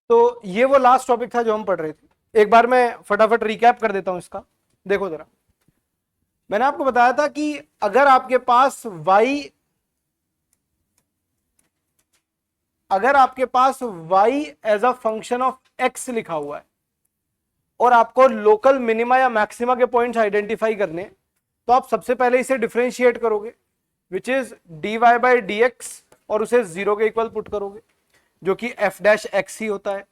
तो ये वो लास्ट टॉपिक था जो हम पढ़ रहे थे। एक बार मैं फटाफट रिकैप कर देता हूं इसका। देखो जरा, मैंने आपको बताया था कि अगर आपके पास y as a function of x लिखा हुआ है और आपको लोकल मिनिमा या मैक्सिमा के पॉइंट्स आइडेंटिफाई करने, तो आप सबसे पहले इसे डिफरेंशिएट करोगे, which is dy by D X, और उसे 0 के इक्वल पुट करोगे, जो कि f डैश एक्स ही होता है।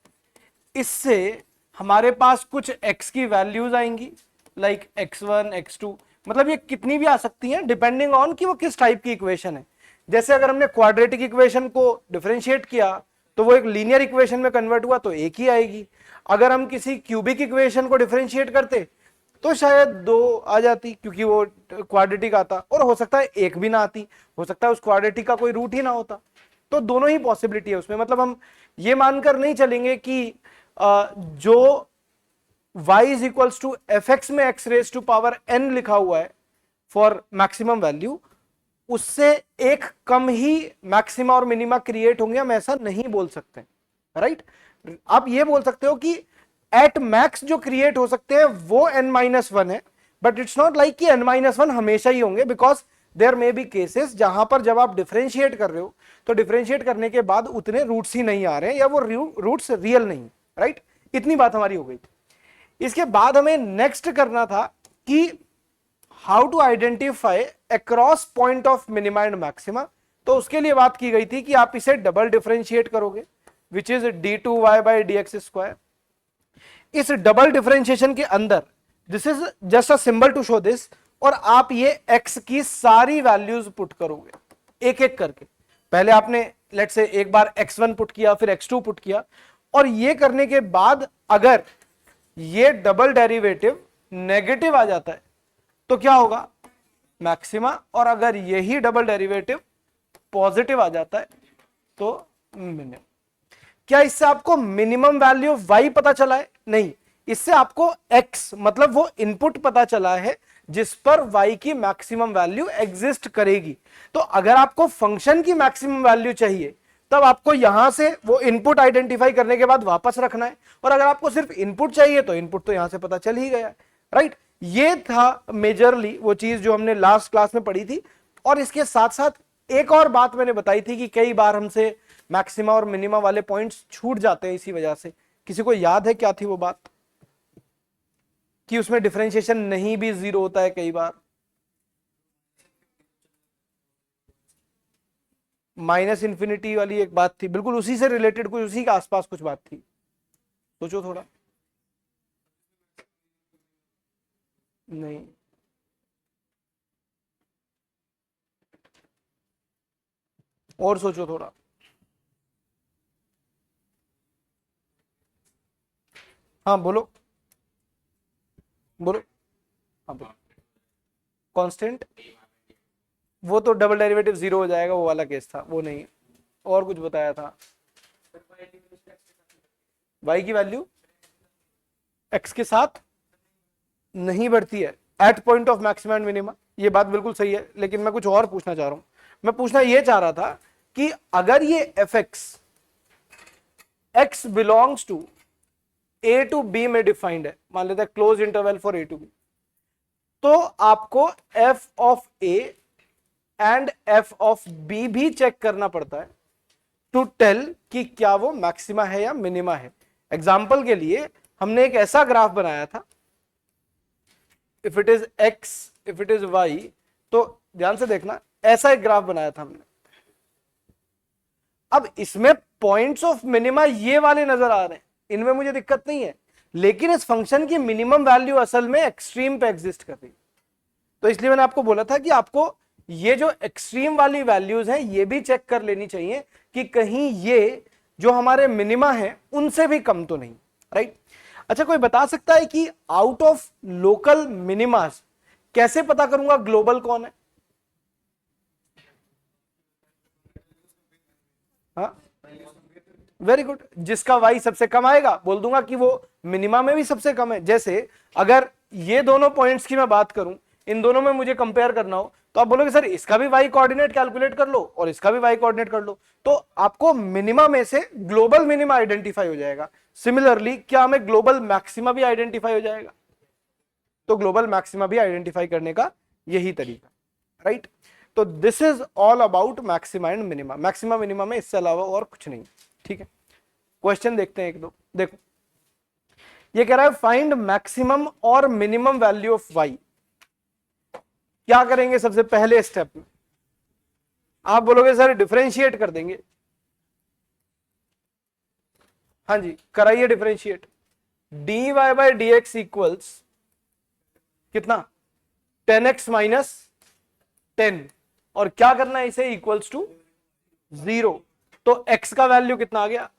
इससे हमारे पास कुछ x की वैल्यूज आएंगी, लाइक x1 x2, मतलब ये कितनी भी आ सकती हैं डिपेंडिंग ऑन कि वो किस टाइप की इक्वेशन है। जैसे अगर हमने क्वाड्रेटिक इक्वेशन को डिफरेंशिएट किया तो वो एक लीनियर इक्वेशन में कन्वर्ट हुआ तो एक ही आएगी। अगर हम किसी क्यूबिक इक्वेशन को डिफरेंशिएट करते तो शायद 2 आ जाती, क्योंकि वो क्वाड्रेटिक आता, और हो सकता है एक भी ना आती, हो सकता है उस क्वाड्रेटिक का कोई रूट ही ना होता। तो दोनों ही पॉसिबिलिटी है उसमें। मतलब हम ये मानकर नहीं चलेंगे कि जो y is equals to F X में x raise to power n लिखा हुआ है फॉर मैक्सिमम वैल्यू, उससे एक कम ही मैक्सिमा और मिनिमा क्रिएट होंगे, हम ऐसा नहीं बोल सकते, राइट। आप ये बोल सकते हो कि एट मैक्स जो क्रिएट हो सकते हैं वो n-1 है, बट इट्स नॉट लाइक कि n-1 हमेशा ही होंगे, because there may be cases जहां पर जब आप डिफरेंशिएट कर रहे हो तो डिफरेंशिएट करने के बाद उतने रूट्स ही नहीं आ रहे हैं, या वो रूट्स रियल नहीं, राइट। इतनी बात हमारी हो गई। इसके बाद हमें नेक्स्ट करना था कि how to identify across point of minima and maxima. तो उसके लिए बात की गई थी कि आप इसे डबल डिफरेंशिएट करोगे, which is d2y by D x square. इस डबल डिफरेंशिएशन के अंदर, this is just a symbol to show this, और आप ये x की सारी वैल्यूज पुट करोगे एक एक करके। पहले आपने लेट्स से एक बार x1 पुट किया, फिर x2 पुट किया, और ये करने के बाद अगर ये डबल डेरिवेटिव नेगेटिव आ जाता है तो क्या होगा, मैक्सिमा, और अगर यही डबल डेरिवेटिव पॉजिटिव आ जाता है तो मिनिमम। क्या इससे आपको मिनिमम वैल्यू ऑफ y पता चला है? नहीं, इससे आपको x मतलब वो इनपुट पता चला है जिस पर y की मैक्सिमम वैल्यू एग्जिस्ट करेगी। तो अगर आपको फंक्शन की मैक्सिमम वैल्यू चाहिए तब आपको यहां से वो इनपुट आइडेंटिफाई करने के बाद वापस रखना है, और अगर आपको सिर्फ इनपुट चाहिए तो इनपुट तो यहां से पता चल ही गया, राइट। ये था मेजरली वो चीज जो हमने लास्ट क्लास में पढ़ी थी। और इसके साथ साथ एक और बात मैंने बताई थी कि कई बार हमसे मैक्सिमा और मिनिमा वाले पॉइंट्स छूट जाते हैं इसी वजह से। किसी को याद है क्या थी वो बात, कि उसमें डिफरेंशिएशन नहीं भी 0 होता है कई बार? माइनस इंफिनिटी वाली एक बात थी, बिल्कुल उसी से रिलेटेड, कुछ उसी के आसपास कुछ बात थी। सोचो थोड़ा। नहीं, और सोचो थोड़ा। हाँ बोलो, बोलो। हाँ बोलो। कांस्टेंट, वो तो डबल डेरिवेटिव 0 हो जाएगा, वो वाला केस था, वो नहीं। और कुछ बताया था, y की वैल्यू x के साथ नहीं बढ़ती है at point of maximum and minima. ये बात बिल्कुल सही है, लेकिन मैं कुछ और पूछना चाह रहा हूं। मैं पूछना ये चाह रहा था कि अगर ये F X belongs to A to B में डिफाइंड है, मान लेते हैं close interval for A to B, तो आपको F of A and F of B भी चेक करना पड़ता है टू टेल कि क्या वो मैक्सिमा है या मिनिमा है। एग्जाम्पल के लिए हमने एक ऐसा ग्राफ बनाया था, if it is x if it is y, तो ध्यान से देखना, ऐसा एक ग्राफ बनाया था हमने। अब इसमें पॉइंट्स ऑफ मिनिमा ये वाले नजर आ रहे हैं, इनमें मुझे दिक्कत नहीं है, लेकिन इस फंक्शन की मिनिमम वैल्यू असल में एक्सट्रीम पे एग्जिस्ट कर रही है। तो इसलिए मैंने आपको बोला था कि आपको ये जो एक्सट्रीम वाली वैल्यूज हैं ये भी चेक कर लेनी चाहिए कि कहीं ये जो हमारे मिनिमा है उनसे भी कम तो नहीं, राइट। अच्छा, कोई बता सकता है कि आउट ऑफ लोकल मिनिमास कैसे पता करूंगा ग्लोबल कौन है? हाँ, वेरी गुड। जिसका y सबसे कम आएगा बोल दूंगा कि वो मिनिमा में भी सबसे कम है। जैसे अगर ये दोनों पॉइंट्स की मैं बात करूं, इन दोनों में मुझे कंपेयर करना हो, तो आप बोलोगे सर इसका भी वाई कोऑर्डिनेट कैलकुलेट कर लो और इसका भी वाई कोऑर्डिनेट कर लो, तो आपको मिनिमा में से ग्लोबल मिनिमा आइडेंटिफाई हो जाएगा। सिमिलरली क्या हमें ग्लोबल मैक्सिमा भी आइडेंटिफाई हो जाएगा? तो ग्लोबल मैक्सिमा भी आइडेंटिफाई करने का यही तरीका, राइट। तो this is all about maxima and minima. Maxima minima में इससे अलावा और कुछ नहीं, ठीक है। क्वेश्चन देखते हैं एक दो। देखो ये कह रहा है फाइंड मैक्सिमम और मिनिमम वैल्यू ऑफ वाई। क्या करेंगे सबसे पहले स्टेप में? आप बोलोगे सर डिफरेंशिएट कर देंगे। हाँ जी कराइए differentiate. D Y by D x equals कितना? 10x माइनस 10 और क्या करना है इसे? Equals to 0। तो x का वैल्यू कितना आ गया?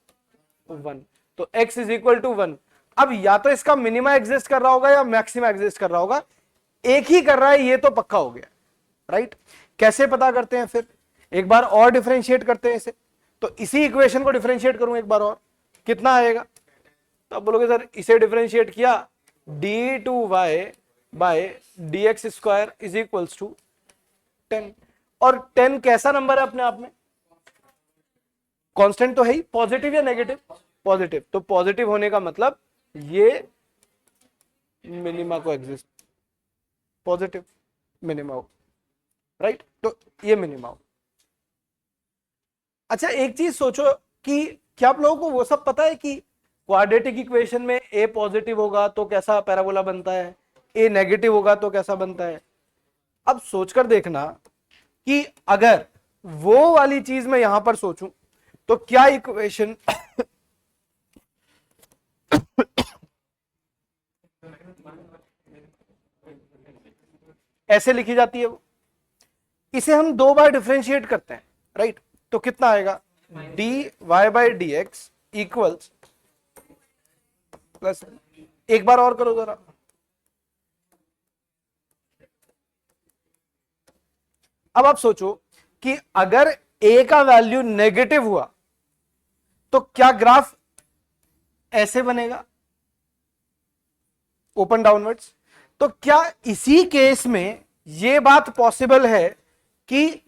1। तो x इज इक्वल टू 1। अब या तो इसका मिनिमा एग्जिस्ट कर रहा होगा या मैक्सिमा एग्जिस्ट कर रहा होगा, एक ही कर रहा है ये तो पक्का हो गया, राइट। कैसे पता करते हैं फिर? एक बार और डिफरेंशिएट करते हैं इसे। तो इसी इक्वेशन को डिफरेंशिएट करूं एक बार और, कितना आएगा? तो आप बोलोगे सर इसे डिफरेंशिएट किया d2y by dx square is equals to 10। और 10 कैसा नंबर है अपने आप में? कांस्टेंट तो है ही। पॉजिटिव या नेगेटिव? पॉजिटिव। तो पॉजिटिव होने का मतलब ये मिनिमा को एग्जिस्ट, पॉजिटिव मिनिमा हो, राइट। तो ये मिनिमा हो। अच्छा एक चीज सोचो कि क्या आप लोगों को वो सब पता है कि क्वाड्रेटिक इक्वेशन में a पॉजिटिव होगा तो कैसा पैराबोला बनता है, a नेगेटिव होगा तो कैसा बनता है? अब सोचकर देखना कि अगर वो वाली चीज मैं यहां पर सोचूं तो क्या इक्वेशन ऐसे लिखी जाती है वो। इसे हम दो बार डिफरेंशिएट करते हैं, राइट। तो कितना आएगा? D Y by D x equals plus, एक बार और करो जरा। अब आप सोचो कि अगर a का वैल्यू नेगेटिव हुआ तो क्या ग्राफ ऐसे बनेगा, ओपन डाउनवर्ड्स? तो क्या इसी केस में यह बात पॉसिबल है कि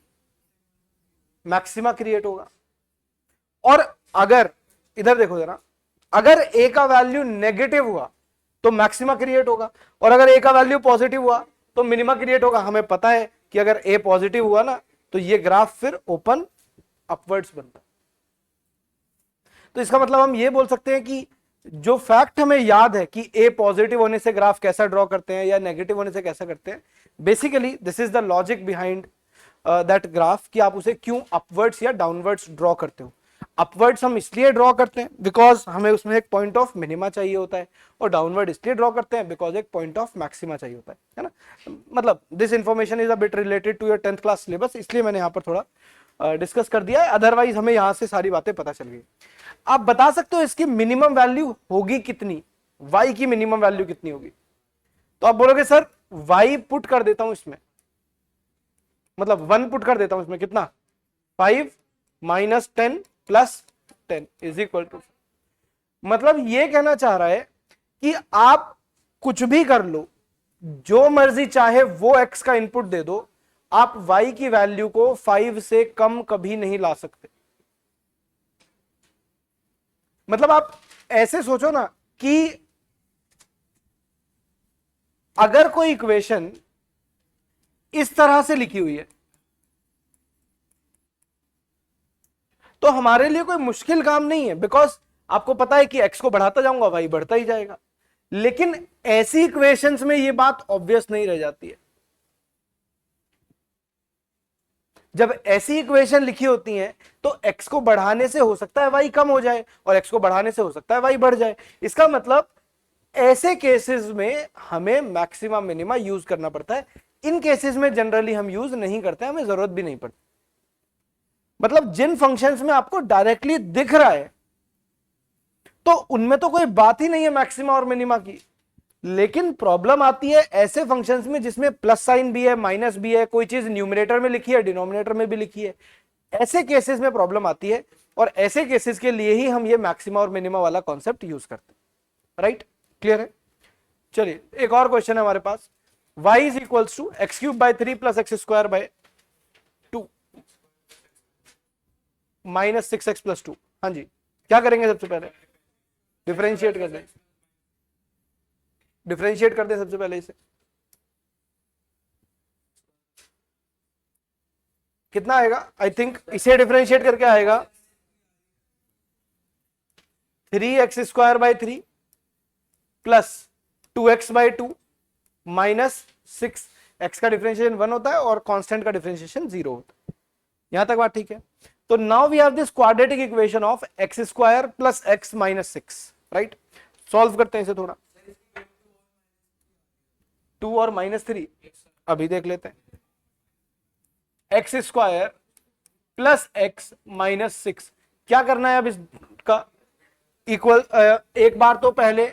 मैक्सिमा क्रिएट होगा? और अगर इधर देखो जरा, अगर a का वैल्यू नेगेटिव हुआ तो मैक्सिमा क्रिएट होगा, और अगर a का वैल्यू पॉजिटिव हुआ तो मिनिमा क्रिएट होगा। हमें पता है कि अगर a पॉजिटिव हुआ ना तो ये ग्राफ फिर ओपन अपवर्ड्स बनता है। तो इसका मतलब हम ये बोल सकते हैं कि जो फैक्ट हमें याद है कि a पॉजिटिव होने से ग्राफ कैसा ड्रॉ करते हैं या नेगेटिव होने से कैसा करते हैं, basically this is the logic behind that graph कि आप उसे क्यों अपवर्ड्स या डाउनवर्ड्स ड्रॉ करते हो। अपवर्ड्स हम इसलिए ड्रॉ करते हैं बिकॉज हमें उसमें एक पॉइंट ऑफ मिनिमा चाहिए होता है, और डाउनवर्ड इसलिए ड्रॉ करते हैं बिकॉज एक पॉइंट ऑफ मैक्सिमा चाहिए होता है ना। मतलब this information is a bit related to your 10th class syllabus, इसलिए मैंने यहाँ पर थोड़ा डिस्कस कर दिया है, अदरवाइज हमें यहाँ से सारी बातें पता चल गई। आप बता सकते हो इसकी मिनिमम वैल्यू होगी कितनी, y की मिनिमम वैल्यू कितनी होगी? तो आप बोलोगे सर y पुट कर देता हूं इसमें, मतलब 1 पुट कर देता हूं इसमें, कितना? 5 minus 10 plus 10 is equal to, मतलब ये कहना चाह रहा है कि आप कुछ भी कर लो, जो मर्जी चाहे वो x का इनपुट दे दो, आप y की वैल्यू को 5 से कम कभी नहीं ला सकते। मतलब आप ऐसे सोचो ना कि अगर कोई इक्वेशन इस तरह से लिखी हुई है तो हमारे लिए कोई मुश्किल काम नहीं है, बिकॉज आपको पता है कि x को बढ़ाता जाऊंगा y बढ़ता ही जाएगा। लेकिन ऐसी इक्वेशंस में यह बात ऑब्वियस नहीं रह जाती है। जब ऐसी इक्वेशन लिखी होती हैं तो x को बढ़ाने से हो सकता है y कम हो जाए और x को बढ़ाने से हो सकता है y बढ़ जाए। इसका मतलब ऐसे केसेस में हमें मैक्सिमा मिनिमा यूज करना पड़ता है। इन केसेस में जनरली हम यूज नहीं करते, हमें जरूरत भी नहीं पड़ती। मतलब जिन फंक्शंस में आपको डायरेक्टली दिख रहा है तो उनमें तो कोई बात ही नहीं है मैक्सिमा और मिनिमा की। लेकिन प्रॉब्लम आती है ऐसे फंक्शंस में जिसमें प्लस साइन भी है, माइनस भी है, कोई चीज न्यूमरेटर में लिखी है, डिनोमिनेटर में भी लिखी है। ऐसे केसेस में प्रॉब्लम आती है, और ऐसे केसेस के लिए ही हम ये मैक्सिमा और मिनिमा वाला कॉन्सेप्ट यूज करते हैं। राइट, क्लियर है? चलिए एक और क्वेश्चन है हमारे पास। y is equals to x cube by 3 plus x square by 2 minus 6x plus 2। हाँ जी, क्या करेंगे सबसे पहले? डिफरेंशिएट कर दें, डिफरेंशिएट कर दें सबसे पहले इसे। कितना आएगा? आई थिंक इसे डिफरेंशिएट करके आएगा 3x square by 3 plus 2x by 2 minus 6। x का डिफरेंशिएशन 1 होता है और कांस्टेंट का डिफरेंशिएशन 0 होता है। यहां तक बात ठीक है? तो now we have this quadratic equation of X square plus X minus 6, right? Solve करते हैं इसे थोड़ा। 2 और -3 अभी देख लेते हैं। X square plus X minus 6, क्या करना है अब इसका? इक्वल एक बार तो पहले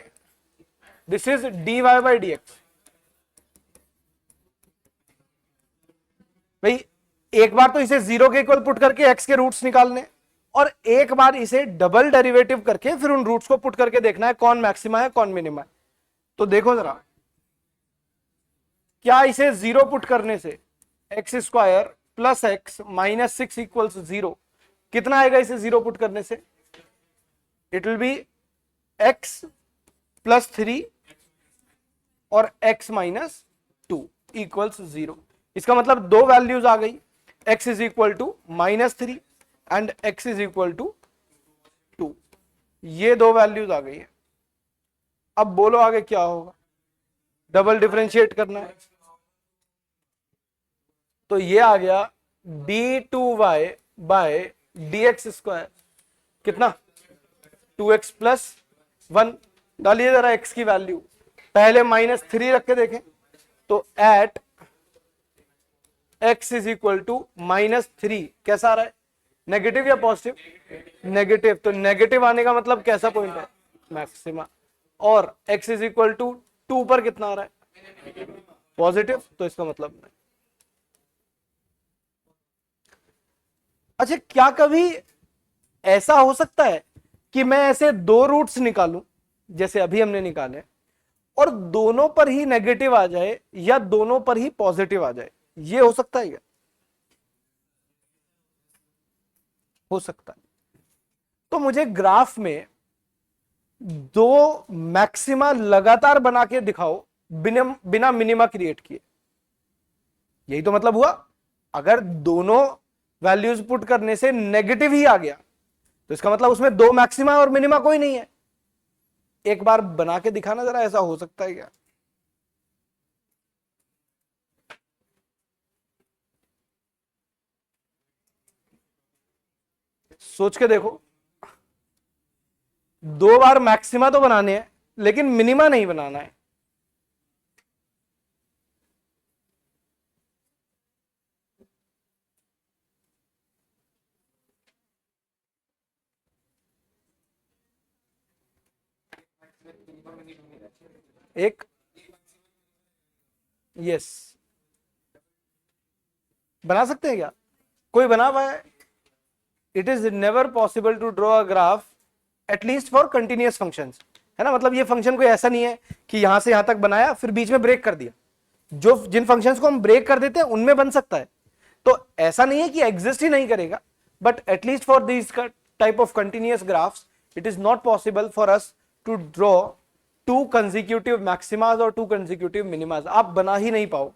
this is dy by D x. भाई एक बार तो इसे 0 के इक्वल पुट करके x के रूट्स निकालने, और एक बार इसे डबल डेरिवेटिव करके फिर उन रूट्स को पुट करके देखना है कौन मैक्सिमा है कौन मिनिमा है। तो देखो जरा, क्या इसे 0 पुट करने से x square plus X minus 6 equals 0, कितना आएगा इसे 0 पुट करने से? It will be x plus 3 और x माइनस 2 इक्वल्स 0। इसका मतलब दो वैल्यूज आ गई, x is equal to -3 and x is equal to 2। ये दो वैल्यूज आ गई है। अब बोलो आगे क्या होगा? डबल डिफरेंशिएट करना है, तो ये आ गया d2y बाय dx स्क्वायर, कितना? 2x plus 1। डालिए जरा x की वैल्यू, पहले -3 रख के देखें तो at x is equal to -3 कैसा आ रहा है? नेगेटिव या पॉजिटिव? नेगेटिव। तो नेगेटिव आने का मतलब कैसा पॉइंट है? मैक्सिमा। और x इज इक्वल टू 2 पर कितना आ रहा है? पॉजिटिव। तो इसका मतलब नहीं। अच्छा, क्या कभी ऐसा हो सकता है कि मैं ऐसे दो रूट्स निकालूं जैसे अभी हमने निकाले और दोनों पर ही नेगेटिव आ जाए या दोनों पर ही पॉजिटिव आ जाए? ये हो सकता है क्या? हो सकता है। तो मुझे ग्राफ में दो मैक्सिमा लगातार बना के दिखाओ बिना मिनिमा क्रिएट किए। यही तो मतलब हुआ। अगर दोनों वैल्यूज पुट करने से नेगेटिव ही आ गया तो इसका मतलब उसमें दो मैक्सिमा और मिनिमा कोई नहीं है। एक बार बना के दिखाना जरा, ऐसा हो सकता है क्या? सोच के देखो। दो बार मैक्सिमा तो बनाने हैं लेकिन मिनिमा नहीं बनाना है। एक यस बना सकते हैं क्या? कोई बना हुआ है? It is never possible to draw a graph at least for continuous functions, है ना? मतलब ये फंक्शन कोई ऐसा नहीं है कि यहां से यहां तक बनाया फिर बीच में ब्रेक कर दिया। जो जिन फंक्शंस को हम ब्रेक कर देते हैं उनमें बन सकता है। तो ऐसा नहीं है कि एग्जिस्ट ही नहीं करेगा, but at least for this type of continuous graphs it is not possible for us to draw two consecutive maximas और टू कंसेक्यूटिव मिनिमाज। आप बना ही नहीं पाओ।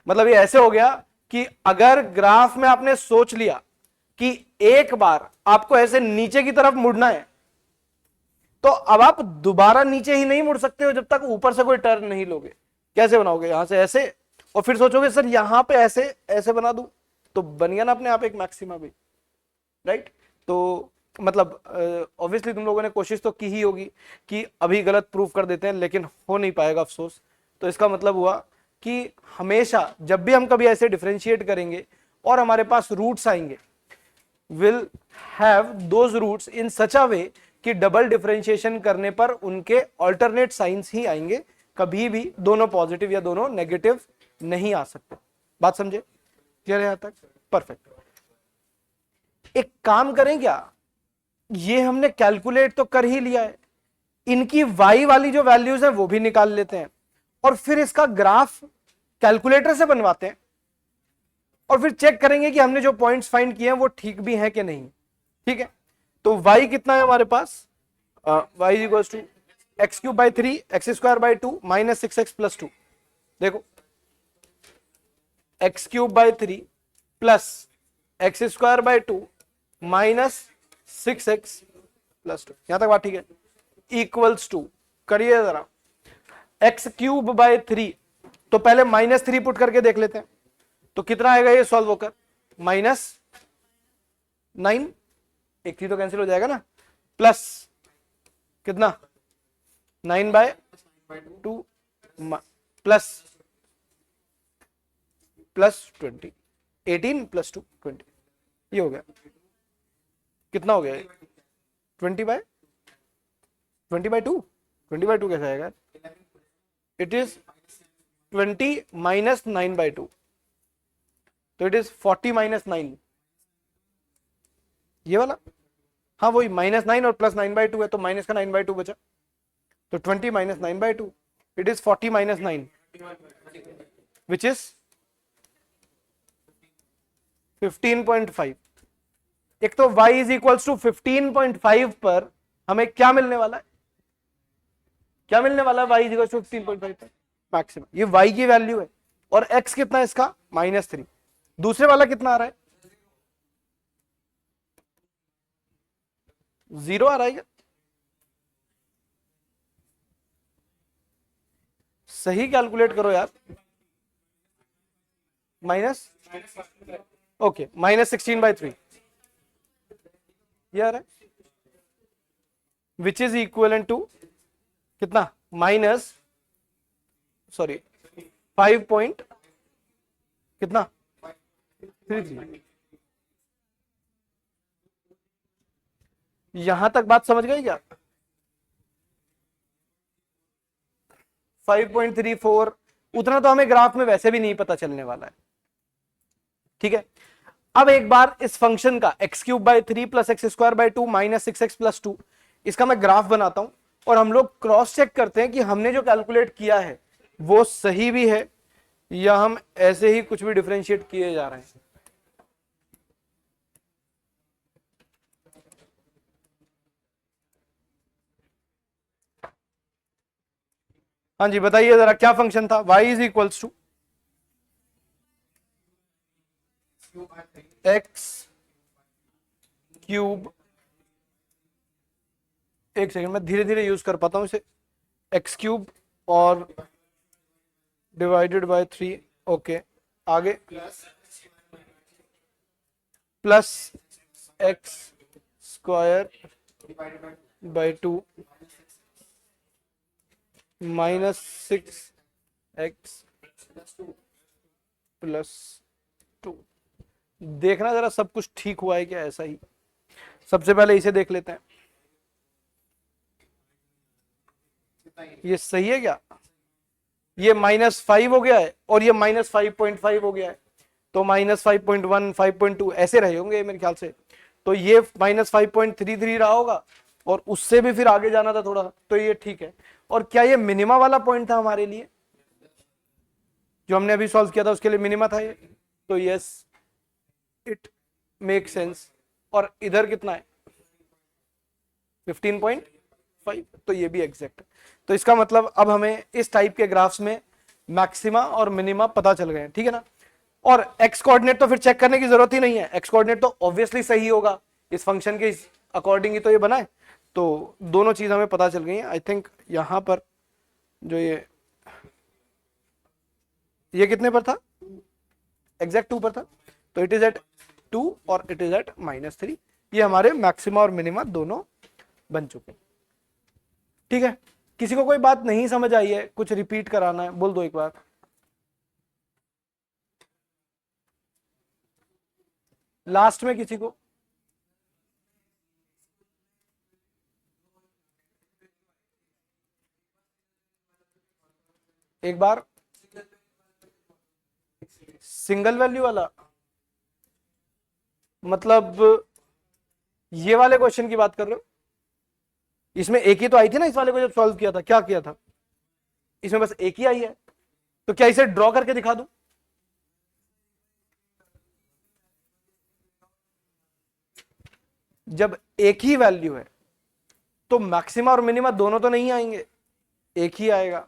मतलब ये ऐसे हो गया कि अगर ग्राफ में आपने सोच लिया कि एक बार आपको ऐसे नीचे की तरफ मुड़ना है तो अब आप दोबारा नीचे ही नहीं मुड़ सकते हो जब तक ऊपर से कोई टर्न नहीं लोगे। कैसे बनाओगे? यहां से ऐसे और फिर सोचोगे सर यहां पे ऐसे ऐसे बना दूं, तो बन गया ना अपने आप एक मैक्सिमा भी, राइट? तो मतलब ऑब्वियसली तुम लोगों ने कोशिश तो की ही होगी कि अभी गलत प्रूफ कर देते हैं, लेकिन हो नहीं पाएगा अफसोस। तो इसका मतलब हुआ कि हमेशा जब भी हम कभी ऐसे डिफरेंशिएट करेंगे और हमारे पास रूट्स आएंगे, will have those roots in सच अ वे कि डबल डिफरेंशिएशन करने पर उनके अल्टरनेट साइंस ही आएंगे, कभी भी दोनों पॉजिटिव या दोनों नेगेटिव नहीं आ सकते। बात समझे? क्लियर है यहां तक? परफेक्ट। एक काम करें क्या, ये हमने कैलकुलेट तो कर ही लिया है, इनकी y वाली जो वैल्यूज है वो भी निकाल लेते हैं और फिर इसका ग्राफ कैलकुलेटर से बनवाते हैं और फिर चेक करेंगे कि हमने जो पॉइंट्स फाइंड किए हैं वो ठीक भी हैं कि नहीं। ठीक है, तो y कितना है हमारे पास, y equals to x cube by 3 X square by 2 minus 6x plus 2। देखो X cube by 3 plus x square by 2 minus 6x plus 2, यहां तक बात ठीक है। इक्वल्स टू करिए जरा एक्स क्यूब बाई 3, तो पहले -3 पुट करके देख लेते हैं तो कितना आएगा ये सॉल्व होकर, -9, एक 3 तो कैंसिल हो जाएगा ना, प्लस कितना 9/2 प्लस 20, 18 प्लस 2 20, ये हो गया। कितना हो गया 20/2, 20/2 कैसा आएगा, इट इज 20 माइनस 9/2, तो इट इज 40 माइनस 9, ये वाला, हाँ वही -9 और प्लस 9/2 है तो माइनस का 9/2 बचा, तो 20 minus 9/2, it is 40 minus 9 which is 15.5। एक तो y इज इक्वल्स टू 15.5 पर हमें क्या मिलने वाला है, क्या मिलने वाला है, y इज इक्वल्स टू 15.5 पर मैक्सिमम, ये y की वैल्यू है। और x कितना है इसका -3, दूसरे वाला कितना आ रहा है 0 आ रहा है क्या, सही कैलकुलेट करो यार, माइनस ओके -16/3 ये आ रहा है, विच इज इक्वलेंट टू कितना माइनस 5 पॉइंट कितना 33। यहां तक बात समझ गई क्या, 5.34 उतना तो हमें ग्राफ में वैसे भी नहीं पता चलने वाला है। ठीक है, अब एक बार इस फंक्शन का x cube by 3 plus x square by 2 minus 6x plus 2, इसका मैं ग्राफ बनाता हूं और हम लोग क्रॉस चेक करते हैं कि हमने जो कैलकुलेट किया है वो सही भी है या हम ऐसे ही कुछ भी डिफरेंशिएट किए जा रहे हैं। हाँ जी बताइए जरा, क्या फंक्शन था, y is equals to x cube, एक सेकंड मैं धीरे धीरे यूज कर पाता हूं इसे, एक्स क्यूब और डिवाइडेड बाय 3, ओके आगे plus x square by 2 minus 6x plus 2। देखना जरा सब कुछ ठीक हुआ है क्या, ऐसा ही सबसे पहले इसे देख लेते हैं, ये सही है क्या, ये -5 हो गया है और ये -5.5 हो गया है, तो -5.1 5.2 ऐसे रहे होंगे मेरे ख्याल से, तो ये -5.33 रहा होगा और उससे भी फिर आगे जाना था थोड़ा, तो ये ठीक है। और क्या ये मिनिमा वाला पॉइंट था हमारे लिए, जो हमने अभी सॉल्व किया था उसके लिए मिनिमा था ये, तो यस इट मेक सेंस। और इधर कितना है 15.5, तो ये भी एग्जैक्ट है। तो इसका मतलब अब हमें इस टाइप के ग्राफ्स में मैक्सिमा और मिनिमा पता चल गए हैं, ठीक है ना। और एक्स कोऑर्डिनेट तो फिर चेक करने की जरूरत ही नहीं है, एक्स कोऑर्डिनेट तो ऑब्वियसली सही होगा, इस फंक्शन के अकॉर्डिंग ही तो ये बना है, तो दोनों चीज हमें पता चल गई है। आई थिंक यहां पर जो ये कितने पर था, एग्जैक्ट 2 पर था, तो इट इज एट 2 और इट इज एट -3, ये हमारे मैक्सिमा और मिनिमा दोनों बन चुके। ठीक है, किसी को कोई बात नहीं समझ आई है, कुछ रिपीट कराना है बोल दो एक बार। लास्ट में किसी को, एक बार सिंगल वैल्यू वाला मतलब ये वाले क्वेश्चन की बात कर रहे हो, इसमें एक ही तो आई थी ना इस वाले को जब सॉल्व किया था, क्या किया था इसमें बस एक ही आई है, तो क्या इसे ड्रॉ करके दिखा दूं? जब एक ही वैल्यू है तो मैक्सिमा और मिनिमा दोनों तो नहीं आएंगे, एक ही आएगा।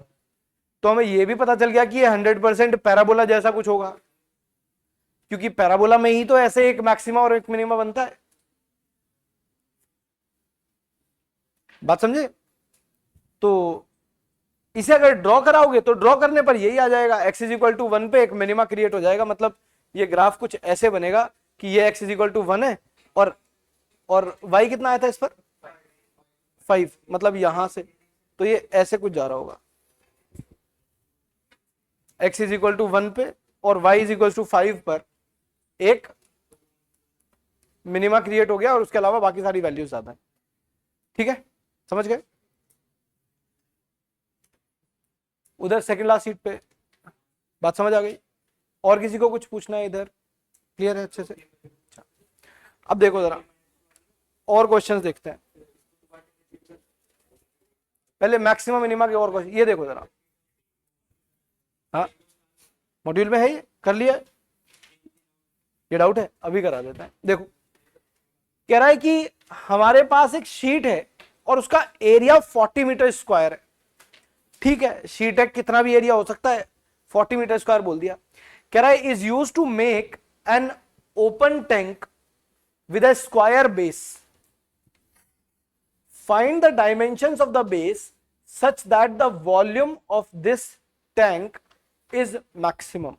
तो हमें यह भी पता चल गया कि ये 100% पैराबोला जैसा कुछ होगा, क्योंकि पैराबोला में ही तो ऐसे एक मैक्सिमा और एक मिनिमा बनता है। बात समझे? तो इसे अगर ड्रॉ कराओगे तो ड्रॉ करने पर यही आ जाएगा, x इज इक्वल टू 1 पे एक मिनिमा क्रिएट हो जाएगा। मतलब ये ग्राफ कुछ ऐसे बनेगा कि ये x इज इक्वल टू 1 है और y कितना आया था इस पर 5, मतलब यहां से, तो ये ऐसे कुछ जा रहा होगा x इज इक्वल टू 1 पे और y इज इक्वल टू 5 पर एक मिनिमा क्रिएट हो गया और उसके अलावा बाकी सारी वैल्यूज ज्यादा है। ठीक है, समझ गए? उधर सेकंड लास्ट सीट पे बात समझ आ गई? और किसी को कुछ पूछना है इधर? क्लियर है अच्छे से? अच्छा, अब देखो जरा और क्वेश्चंस देखते हैं। पहले मैक्सिमम मिनिमा के और क्वेश्चन ये देखो जरा। हाँ, मॉड्यूल में है, ये कर लिया? ये डाउट है? अभी करा देते हैं। देखो, कह रहा है कि हमारे पास एक शीट है और उसका एरिया 40 मीटर स्क्वायर है। ठीक है, शीट है, कितना भी एरिया हो सकता है, 40 मीटर स्क्वायर बोल दिया। कह रहा है is use to make an open tank with a square base, find the dimensions of the base such that the volume of this tank is maximum.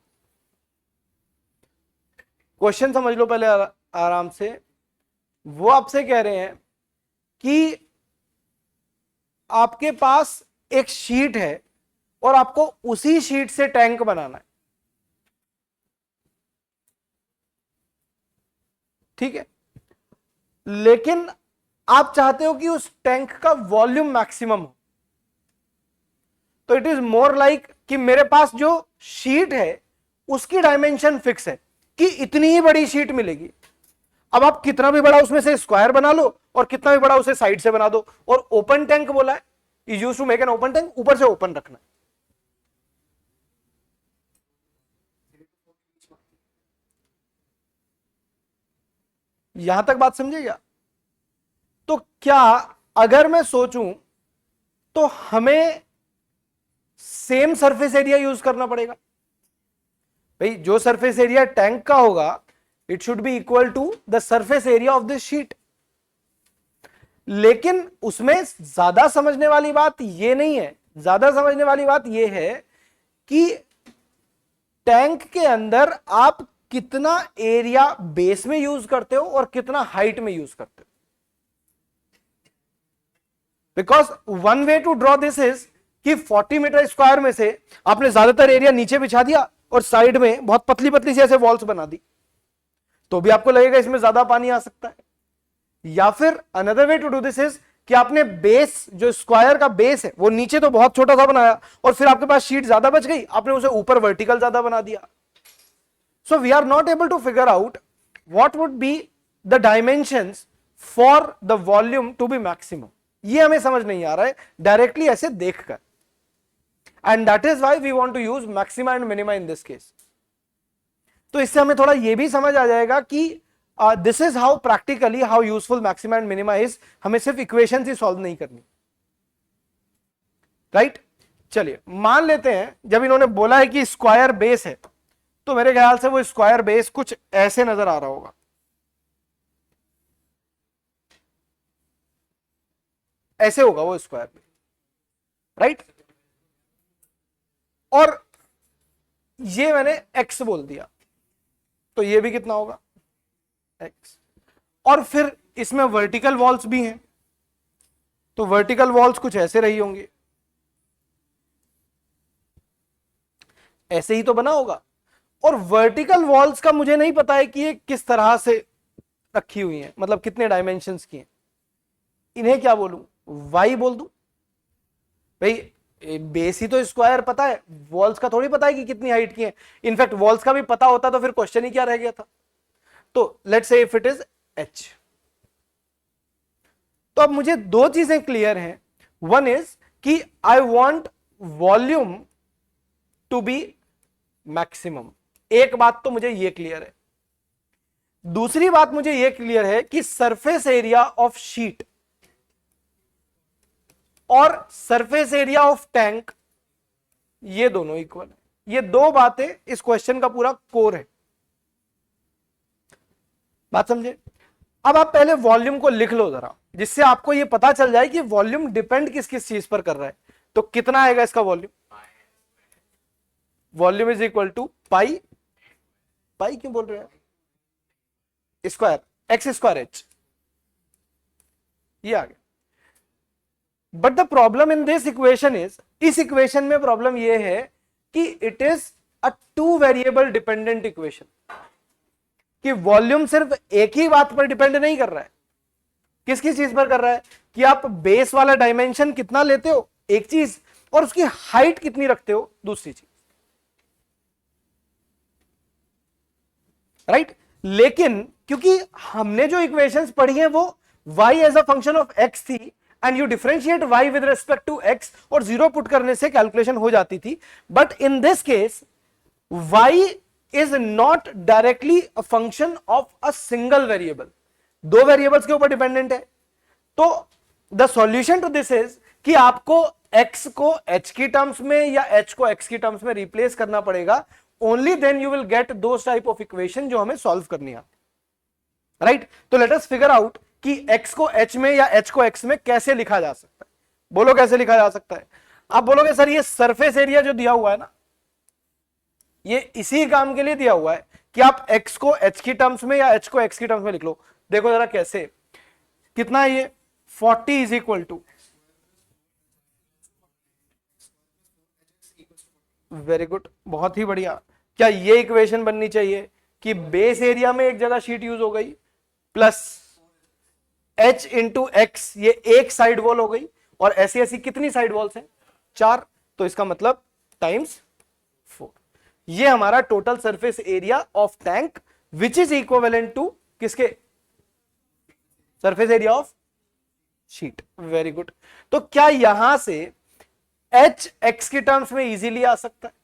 Question समझ लो पहले आराम से। वो आपसे कह रहे हैं कि आपके पास एक शीट है और आपको उसी शीट से टैंक बनाना है। ठीक है, लेकिन आप चाहते हो कि उस टैंक का वॉल्यूम मैक्सिमम हो। तो इट इज मोर लाइक कि मेरे पास जो शीट है उसकी डायमेंशन फिक्स है कि इतनी ही बड़ी शीट मिलेगी। अब आप कितना भी बड़ा उसमें से स्क्वायर बना लो और कितना भी बड़ा उसे साइड से बना दो। और ओपन टैंक बोला है, is used to make an open tank, ऊपर से ओपन रखना। यहां तक बात समझिएगा? तो क्या अगर मैं सोचूं तो हमें सेम सरफेस एरिया यूज करना पड़ेगा। भाई जो सरफेस एरिया टैंक का होगा it should be equal to the surface area of this sheet. लेकिन उसमें ज्यादा समझने वाली बात यह नहीं है, ज्यादा समझने वाली बात यह है कि टैंक के अंदर आप कितना एरिया बेस में यूज करते हो और कितना हाइट में यूज करते हो। Because one way to draw this is कि 40 मीटर स्क्वायर में से आपने ज्यादातर एरिया नीचे बिछा दिया और साइड में बहुत पतली पतली सी ऐसे वॉल्स बना दी, तो भी आपको लगेगा इसमें ज्यादा पानी आ सकता है। या फिर another way to do this is कि आपने बेस, जो स्क्वायर का बेस है वो नीचे तो बहुत छोटा सा बनाया और फिर आपके पास शीट ज्यादा बच गई, आपने उसे ऊपर वर्टिकल ज्यादा बना दिया। So we are not able to figure out what would be the dimensions for the volume to be maximum. ये हमें समझ नहीं आ रहा है डायरेक्टली ऐसे देखकर, and that is why we want to use maxima and minima in this case. तो इससे हमें थोड़ा ये भी समझ आ जाएगा कि this is how practically how useful maxima and minima is. हमें सिर्फ इक्वेशन ही सॉल्व नहीं करनी, राइट? चलिए मान लेते हैं जब इन्होंने बोला है कि स्क्वायर बेस है, तो मेरे ख्याल से वो स्क्वायर बेस कुछ ऐसे नजर आ रहा होगा। ऐसे होगा वो स्क्वायर बेस, राइट? और ये मैंने x बोल दिया, तो ये भी कितना होगा x। और फिर इसमें वर्टिकल वॉल्स भी हैं, तो वर्टिकल वॉल्स कुछ ऐसे रही होंगी, ऐसे ही तो बना होगा। और वर्टिकल वॉल्स का मुझे नहीं पता है कि ये किस तरह से रखी हुई हैं, मतलब कितने डायमेंशंस की हैं। इन्हें क्या बोलूं, y बोल दूं? भाई बेस ही तो स्क्वायर पता है, वॉल्स का थोड़ी पता है कि कितनी हाइट की है। इनफैक्ट वॉल्स का भी पता होता तो फिर क्वेश्चन ही क्या रह गया था। तो let's say if it is h। तो अब मुझे दो चीजें क्लियर हैं। वन इज कि I want volume to be maximum. एक बात तो मुझे ये क्लियर है। दूसरी बात मुझे ये क्लियर है कि सरफेस एरिया ऑफ शीट और सरफेस एरिया ऑफ टैंक ये दोनों इक्वल है। ये दो बातें इस क्वेश्चन का पूरा कोर है। बात समझे? अब आप पहले वॉल्यूम को लिख लो जरा, जिससे आपको ये पता चल जाए कि वॉल्यूम डिपेंड किस किस चीज पर कर रहा है। तो कितना आएगा इसका volume? Volume is equal to pi, pi क्यों बोल रहे हैं, स्क्वायर एक्स स्क्वायर एच, ये आ गया। But the problem in this equation is, इस इक्वेशन में प्रॉब्लम ये है कि it is a two variable dependent equation, कि वॉल्यूम सिर्फ एक ही बात पर डिपेंड नहीं कर रहा है। किस किस चीज पर कर रहा है? कि आप बेस वाला डायमेंशन कितना लेते हो, एक चीज, और उसकी हाइट कितनी रखते हो, दूसरी चीज। राइट? लेकिन क्योंकि हमने जो इक्वेशंस पढ़ी है वो y as a function of x थी, and you differentiate y with respect to x, और जीरो पुट करने से कैलकुलेशन हो जाती थी। But in this case y is not directly a function of a single variable, दो variables के ऊपर डिपेंडेंट है। तो the solution to this is कि आपको x को h की टर्म्स में या h को x की टर्म्स में रिप्लेस करना पड़ेगा। Only then you will get those type of equation जो हमें सॉल्व करनी है। राइट? तो लेट अस फिगर आउट कि x को h में या h को x में कैसे लिखा जा सकता है। बोलो कैसे लिखा जा सकता है? आप बोलोगे सर ये सरफेस एरिया जो दिया हुआ है ना, ये इसी काम के लिए दिया हुआ है कि आप x को h की टर्म्स में या h को x की टर्म्स में लिख लो। देखो जरा कैसे, कितना है ये? 40 is equal to, very good, बहुत ही बढ़िया। क्या ये इक्वेशन बननी चाहिए कि बेस एरिया में एक जगह शीट यूज हो गई, प्लस h इंटू एक्स, ये एक साइड वॉल हो गई, और ऐसी ऐसी कितनी साइड वॉल्स हैं? 4। तो इसका मतलब टाइम्स 4। ये हमारा total surface area of tank which is equivalent to किसके? Surface area of sheet. Very good. तो क्या यहां से h x की टर्म्स में इजीली आ सकता है?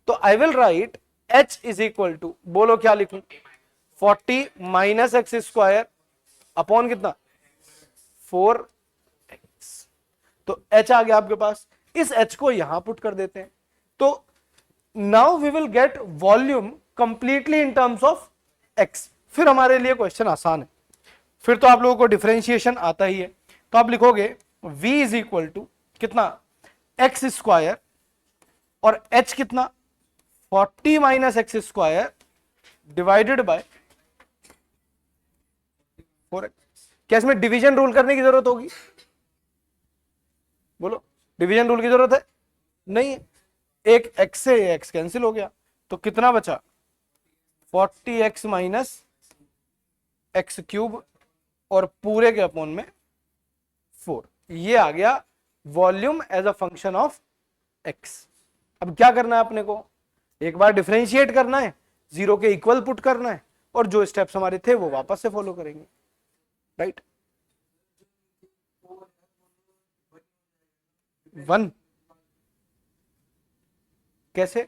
तो I will write h is equal to, बोलो क्या लिखूं? 40 माइनस एक्स स्क्वायर अपॉन कितना? 4x। तो h आ गया आपके पास, इस h को यहां पुट कर देते हैं। तो now we will get volume completely in terms of x। फिर हमारे लिए क्वेश्चन आसान है, फिर तो आप लोगों को डिफरेंशिएशन आता ही है। तो आप लिखोगे v इज इक्वल टू कितना? एक्स स्क्वायर, और h कितना? 40 minus x square divided by 4x। क्या इसमें डिवीजन रूल करने की जरूरत होगी? बोलो, डिवीजन रूल की जरूरत है? नहीं है। एक x से x कैंसिल हो गया, तो कितना बचा? 40x माइनस एक्स क्यूब, और पूरे के अपॉन में 4। ये आ गया volume as a function of x। अब क्या करना है अपने को? एक बार डिफरेंशिएट करना है, जीरो के इक्वल पुट करना है, और जो स्टेप्स हमारे थे वो वापस से फॉलो करेंगे। राइट? 1 कैसे?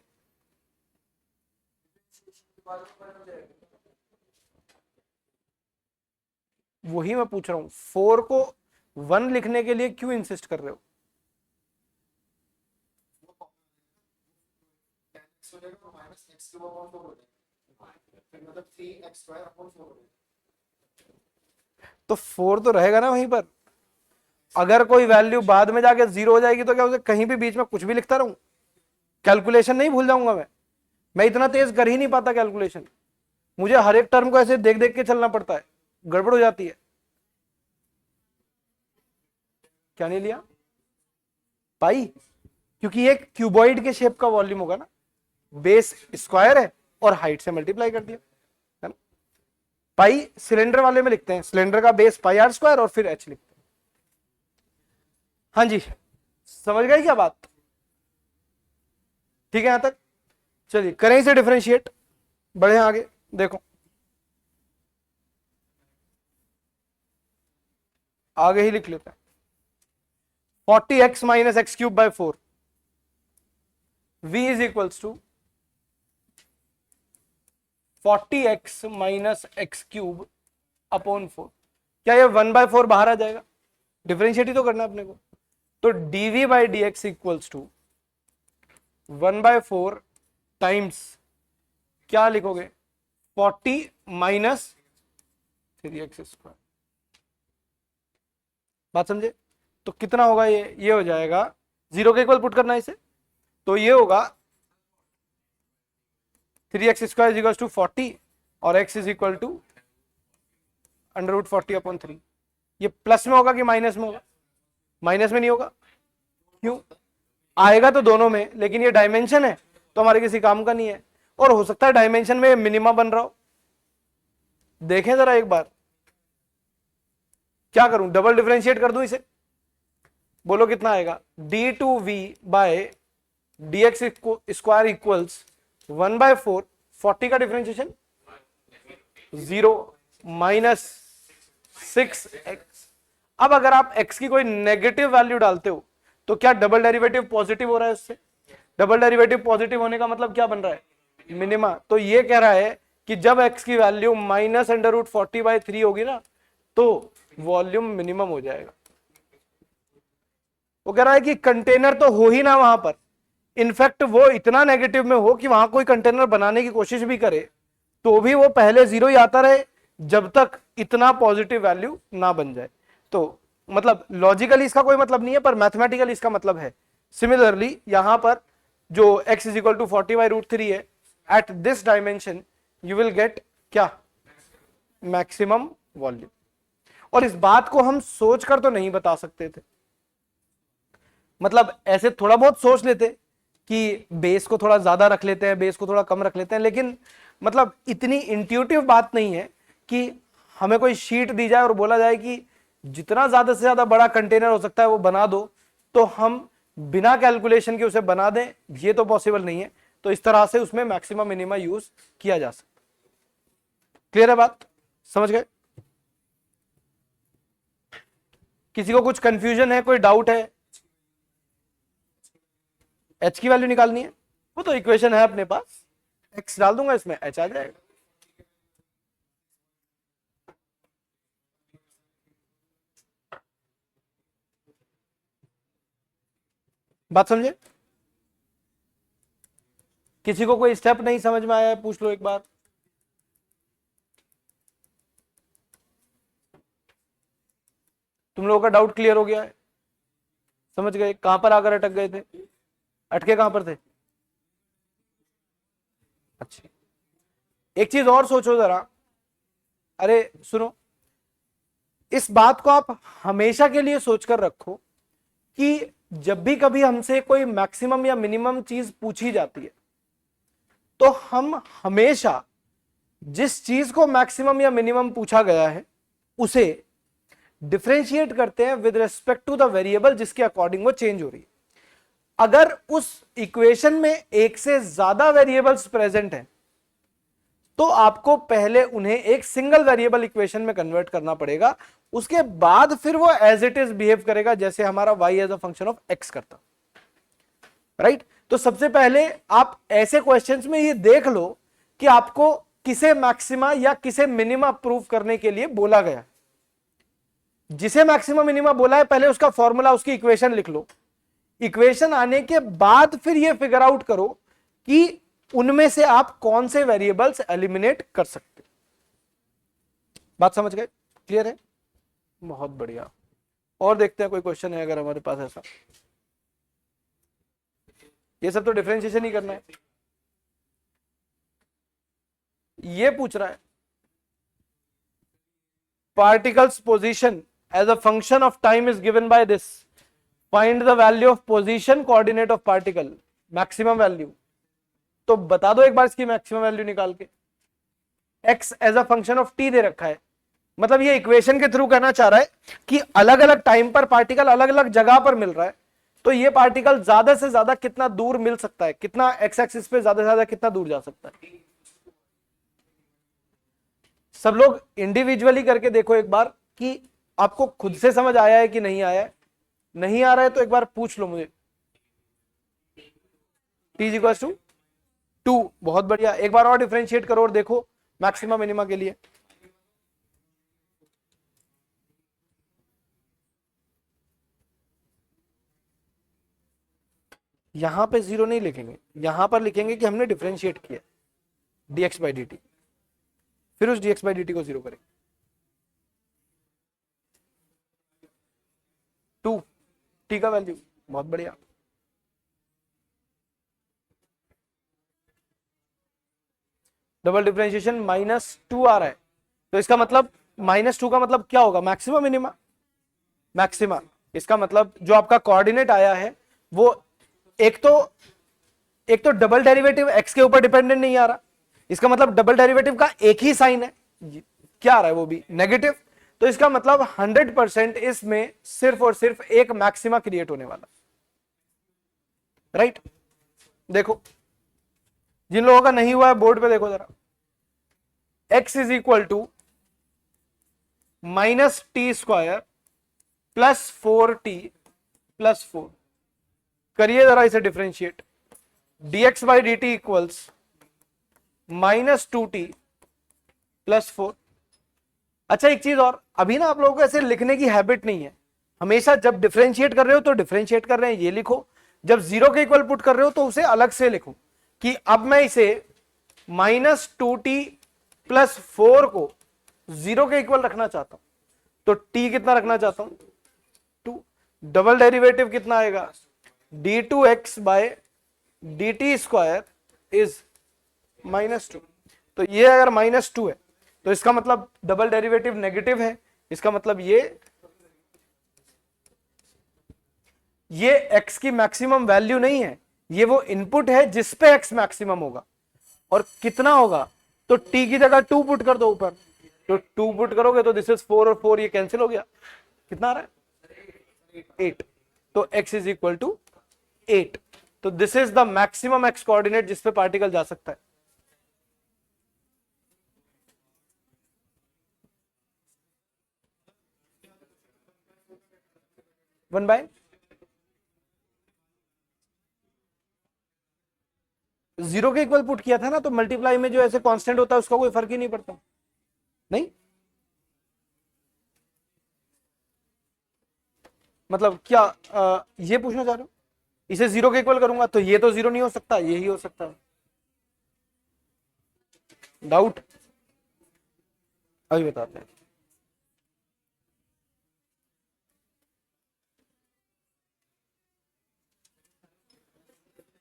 वही मैं पूछ रहा हूं, 4 को 1 लिखने के लिए क्यों इंसिस्ट कर रहे हो? तो 4 तो रहेगा ना वहीं पर। अगर कोई वैल्यू बाद में जाके 0 हो जाएगी तो क्या उसे कहीं भी बीच में कुछ भी लिखता रहूं? कैलकुलेशन नहीं भूल जाऊंगा मैं इतना तेज कर ही नहीं पाता कैलकुलेशन। मुझे हर एक टर्म को ऐसे देख देख के चलना पड़ता है, गड़बड़ हो जाती है। क्या नहीं लिया? पाई, क्योंकि ये क्यूबॉइड के शेप का वॉल्यूम होगा ना, बेस स्क्वायर है और हाइट से मल्टीप्लाई कर दिया, है ना। पाई सिलेंडर वाले में लिखते हैं, सिलेंडर का बेस पाई आर स्क्वायर और फिर h लिखते हैं। हाँ जी, समझ गए क्या बात? ठीक है यहां तक? चलिए करें इसे डिफरेंशिएट, बढ़े आगे। देखो आगे ही लिख लेते हैं। 40x minus X cube by 4 v is equals to 40x minus X cube upon 4। क्या ये 1/4 बाहर आ जाएगा? डिफरेंशिएट ही तो करना है अपने को। तो dv by D x equals to 1/4 times क्या लिखोगे? 40 माइनस 3x स्क्वायर। बात समझे? तो कितना होगा ये हो जाएगा 0 के इक्वल पुट करना है इसे, तो ये होगा 3x स्क्वायर इक्वल टू 40 और x इज इक्वल टू √40/3। ये प्लस में होगा कि माइनस में होगा? माइनस में नहीं होगा। क्यों? आएगा तो दोनों में, लेकिन ये डायमेंशन है तो हमारे किसी काम का नहीं है, और हो सकता है डायमेंशन में मिनिमा बन रहा हो। देखें जरा एक बार, क्या करूं? डबल डिफरेंशिएट कर दूं इसे, बोलो कितना आएगा? d2v by d x square equals 1/4 40 का डिफरेंशिएशन 0 माइनस 6x। अब अगर आप x की कोई नेगेटिव वैल्यू डालते हो तो क्या डबल डेरिवेटिव पॉजिटिव हो रहा है उससे? डबल डेरिवेटिव पॉजिटिव होने का मतलब क्या बन रहा है? मिनिमा। तो ये कह रहा है कि जब x की वैल्यू माइनस √40/3 होगी ना, तो वॉल्यूम मिनिमम हो जाएगा। वो कह रहा है कि कंटेनर तो हो ही ना वहां पर, इनफैक्ट वो इतना नेगेटिव में हो कि वहां कोई कंटेनर बनाने की कोशिश भी करे तो भी वो पहले 0 ही आता रहे जब तक इतना पॉजिटिव वैल्यू ना बन जाए। तो मतलब लॉजिकली इसका कोई मतलब नहीं है, पर मैथमेटिकली इसका मतलब है। सिमिलरली यहां पर जो x इज इक्वल टू 40/√3 है, at this dimension you will get क्या? Maximum volume. और इस बात को हम सोचकर तो नहीं बता सकते थे, मतलब ऐसे थोड़ा बहुत सोच लेते कि बेस को थोड़ा ज्यादा रख लेते हैं, बेस को थोड़ा कम रख लेते हैं, लेकिन मतलब इतनी इंट्यूटिव बात नहीं है कि हमें कोई शीट दी जाए और बोला जाए कि जितना ज्यादा से ज्यादा बड़ा कंटेनर हो सकता है वो बना दो, तो हम बिना कैलकुलेशन के उसे बना दें, ये तो पॉसिबल नहीं है। तो इस तरह से उसमें मैक्सिमम मिनिमा यूज किया जा सकता। क्लियर है बात? समझ गए? किसी को कुछ कंफ्यूजन है, कोई डाउट है? h की वैल्यू निकालनी है, वो तो इक्वेशन है अपने पास, x डाल दूंगा इसमें, h आ जाएगा। बात समझे? किसी को कोई स्टेप नहीं समझ में आया है, पूछ लो एक बार। तुम लोगों का डाउट क्लियर हो गया है? समझ गए कहां पर आकर अटक गए थे? अटके कहां पर थे? अच्छा, एक चीज और सोचो जरा। अरे सुनो, इस बात को आप हमेशा के लिए सोचकर रखो कि जब भी कभी हमसे कोई मैक्सिमम या मिनिमम चीज पूछी जाती है, तो हम हमेशा जिस चीज को मैक्सिमम या मिनिमम पूछा गया है उसे डिफरेंशिएट करते हैं with respect to the variable जिसके अकॉर्डिंग वो चेंज हो रही है। अगर उस इक्वेशन में एक से ज्यादा वेरिएबल्स प्रेजेंट हैं, तो आपको पहले उन्हें एक सिंगल वेरिएबल इक्वेशन में कन्वर्ट करना पड़ेगा, उसके बाद फिर वो एज इट इज बिहेव करेगा जैसे हमारा y as a function of x करता। राइट? तो सबसे पहले आप ऐसे क्वेश्चंस में ये देख लो कि आपको किसे मैक्सिमा या किसे मिनिमा प्रूव करने के लिए बोला गया। जिसे मैक्सिमा मिनिमा बोला है, पहले उसका फॉर्मूला, उसकी इक्वेशन लिख लो। इक्वेशन आने के बाद फिर ये फिगर आउट करो कि उनमें से आप कौन से वेरिएबल्स एलिमिनेट कर सकते। बात समझ गए? क्लियर है? बहुत बढ़िया। और देखते हैं कोई क्वेश्चन है अगर हमारे पास ऐसा। ये सब तो डिफरेंशिएशन ही करना है। ये पूछ रहा है particle's position as a function of time is given by this, find the value of position coordinate of particle, maximum value. तो बता दो एक बार इसकी मैक्सिमम वैल्यू निकाल के। x as a function of t दे रखा है, मतलब ये इक्वेशन के थ्रू कहना चाह रहा है कि अलग अलग टाइम पर पार्टिकल अलग अलग जगह पर मिल रहा है, तो ये पार्टिकल ज्यादा से ज्यादा कितना दूर मिल सकता है, कितना x एक्सिस पे ज्यादा से ज्यादा कितना दूर जा सकता है। सब लोग इंडिविजुअली करके देखो एक बार कि आपको खुद से समझ आया है कि नहीं आया है। नहीं आ रहा है तो एक बार पूछ लो मुझे। t is equal to 2। बहुत बढ़िया, एक बार और डिफरेंशिएट करो और देखो मैक्सिमा मिनिमा के लिए। यहां पे जीरो नहीं लिखेंगे, यहां पर लिखेंगे कि हमने डिफरेंशिएट किया dx बाई dt, फिर उस dx बाई dt को जीरो करेंगे। 2 t का वैल्यू, बहुत बढ़िया। डबल डिफरेंशिएशन -2 आ रहा है, तो इसका मतलब -2 का मतलब क्या होगा, मैक्सिमा मिनिमा, मैक्सिमा। इसका मतलब जो आपका कोऑर्डिनेट आया है वो एक तो डबल डेरिवेटिव x के ऊपर डिपेंडेंट नहीं आ रहा, इसका मतलब डबल डेरिवेटिव का एक ही साइन है, क्या आ रहा है वो भी नेगेटिव। तो इसका मतलब 100% इसमें सिर्फ और सिर्फ एक मैक्सिमा क्रिएट होने वाला, राइट। देखो जिन लोगों का नहीं हुआ है बोर्ड पे देखो जरा, x is equal to -t² +4t +4, करिए जरा इसे differentiate. dx by dt equals -2t +4। अच्छा एक चीज और, अभी ना आप लोगों को ऐसे लिखने की हैबिट नहीं है, हमेशा जब डिफरेंशिएट कर रहे हो तो डिफरेंशिएट कर रहे हैं ये लिखो, जब जीरो के इक्वल पुट कर रहे हो तो उसे अलग से लिखो कि अब मैं इसे -2t +4 को जीरो के इक्वल रखना चाहता हूं, तो t कितना रखना चाहता हूं 2, डबल डेरिवेटिव कितना आएगा d2x बाय dt² इज -2। तो ये अगर -2 है तो इसका मतलब डबल डेरिवेटिव नेगेटिव है, इसका मतलब ये x की मैक्सिमम वैल्यू नहीं है, ये वो इनपुट है जिस पे x मैक्सिमम होगा, और कितना होगा, तो t की जगह 2 पुट कर दो ऊपर, तो 2 पुट करोगे तो दिस इज 4 और 4 ये कैंसिल हो गया, कितना आ रहा है 8, तो x इज इक्वल टू 8। तो this is the maximum x coordinate जिस पे पार्टिकल जा सकता है। वन बाय जीरो के इक्वल पुट किया था ना, तो मल्टीप्लाई में जो ऐसे कांस्टेंट होता है उसका कोई फर्क ही नहीं पड़ता, नहीं मतलब क्या ये पूछना चाह रहे हो, इसे जीरो के इक्वल करूंगा तो ये तो जीरो नहीं हो सकता, यही हो सकता है, डाउट अभी बताते हैं।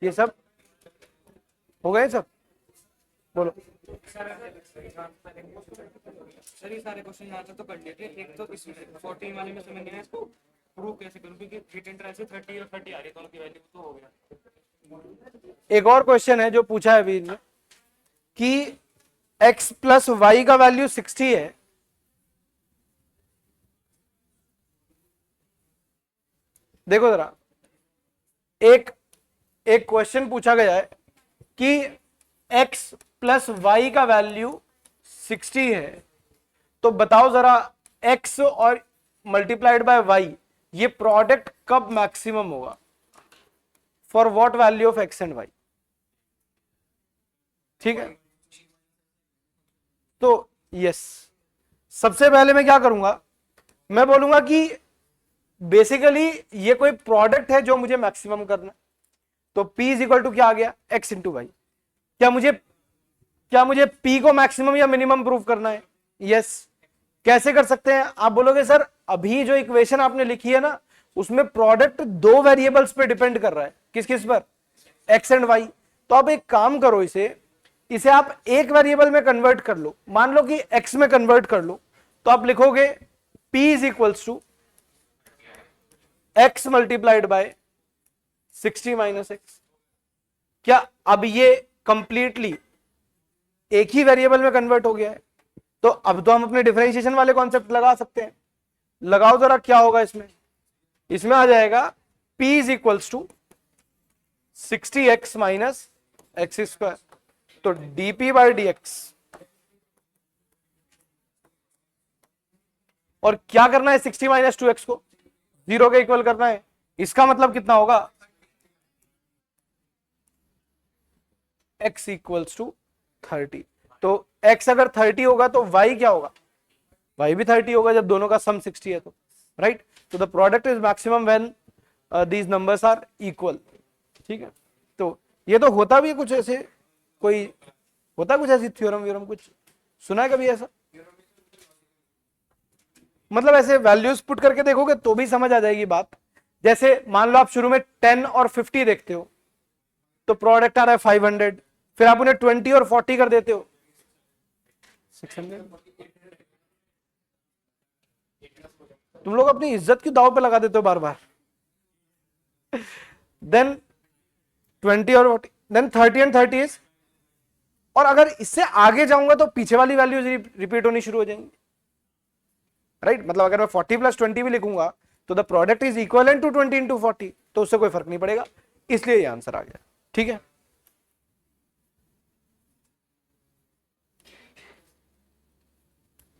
ये सब हो गए सब, बोलो। सर ये सारे क्वेश्चन आंसर तो कर लिए थे, एक तो इसमें 14 वाले में समझ नहीं आया, इसको प्रूव कैसे करूं, क्योंकि हिट एंड ट्राई से 30 और 30 आ रही है, दोनों की वैल्यू तो हो गया। एक और क्वेश्चन है जो पूछा है वीर ने कि x प्लस वाई का वैल्यू 60 है, देखो जरा एक क्वेश्चन पूछा गया है कि x प्लस वाई का वैल्यू 60 है, तो बताओ जरा x और मल्टीप्लाइड बाय y ये प्रोडक्ट कब मैक्सिमम होगा, for what value of x and y, ठीक है। तो यस, सबसे पहले मैं क्या करूंगा, मैं बोलूंगा कि बेसिकली ये कोई प्रोडक्ट है जो मुझे मैक्सिमम करना है, तो p इज इक्वल टू क्या आ गया x इंटू वाई। क्या मुझे p को मैक्सिमम या मिनिमम प्रूव करना है, यस। कैसे कर सकते हैं, आप बोलोगे सर अभी जो इक्वेशन आपने लिखी है ना उसमें प्रोडक्ट दो वेरिएबल्स पे डिपेंड कर रहा है, किस किस पर, x एंड y। तो आप एक काम करो, इसे आप एक वेरिएबल में कन्वर्ट कर लो, मान लो कि x में कन्वर्ट कर लो, तो आप लिखोगे p is equals to x multiplied by 60 minus x। क्या अब ये कंप्लीटली एक ही वेरिएबल में कन्वर्ट हो गया है, तो अब तो हम अपने डिफरेंशिएशन वाले कॉन्सेप्ट लगा सकते हैं, लगाओ जरा क्या होगा इसमें आ जाएगा p is equals to 60x minus x square, तो dp बाई dx, और क्या करना है 60 माइनस 2x को जीरो के इक्वल करना है, इसका मतलब कितना होगा x इक्वल्स टू 30। तो x अगर 30 होगा तो y क्या होगा, y भी 30 होगा जब दोनों का सम 60 है तो, राइट। तो the product is maximum when these numbers are equal, ठीक है। तो ये तो होता भी है कुछ ऐसे, कोई होता है कुछ ऐसी थ्योरम व्योरम कुछ सुना है कभी ऐसा? मतलब ऐसे वैल्यूज पुट करके देखोगे तो भी समझ आ जाएगी बात। जैसे मान लो आप शुरू में 10 और 50 देखते हो तो प्रोडक्ट आ रहा है 500, फिर आप उन्हें 20 और 40 कर देते हो 600। तुम लोग अपनी इज्जत की दांव पे लगा देते हो बार बार। देन 20 और 40, देन 30 एंड 30 इज, और अगर इससे आगे जाऊंगा तो पीछे वाली वैल्यूज रिपीट होनी शुरू हो जाएंगी, राइट। मतलब अगर मैं 40 प्लस 20 भी लिखूंगा तो the product is equal to 20 into 40, तो उससे कोई फर्क नहीं पड़ेगा, इसलिए ये आंसर आ गया, ठीक है।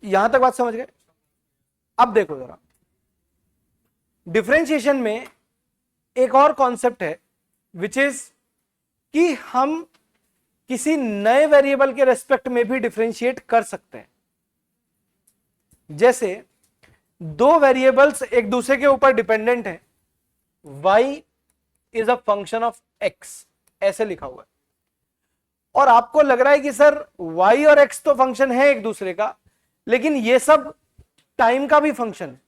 यहां तक बात समझ गए? अब देखो जरा, डिफरेंशिएशन में एक और कॉन्सेप्ट है विच इज कि हम किसी नए वेरिएबल के रेस्पेक्ट में भी डिफरेंशिएट कर सकते हैं। जैसे दो वेरिएबल्स एक दूसरे के ऊपर डिपेंडेंट हैं, y is a function of x, ऐसे लिखा हुआ है, और आपको लग रहा है कि सर y और x तो फंक्शन है एक दूसरे का, लेकिन ये सब टाइम का भी फंक्शन है,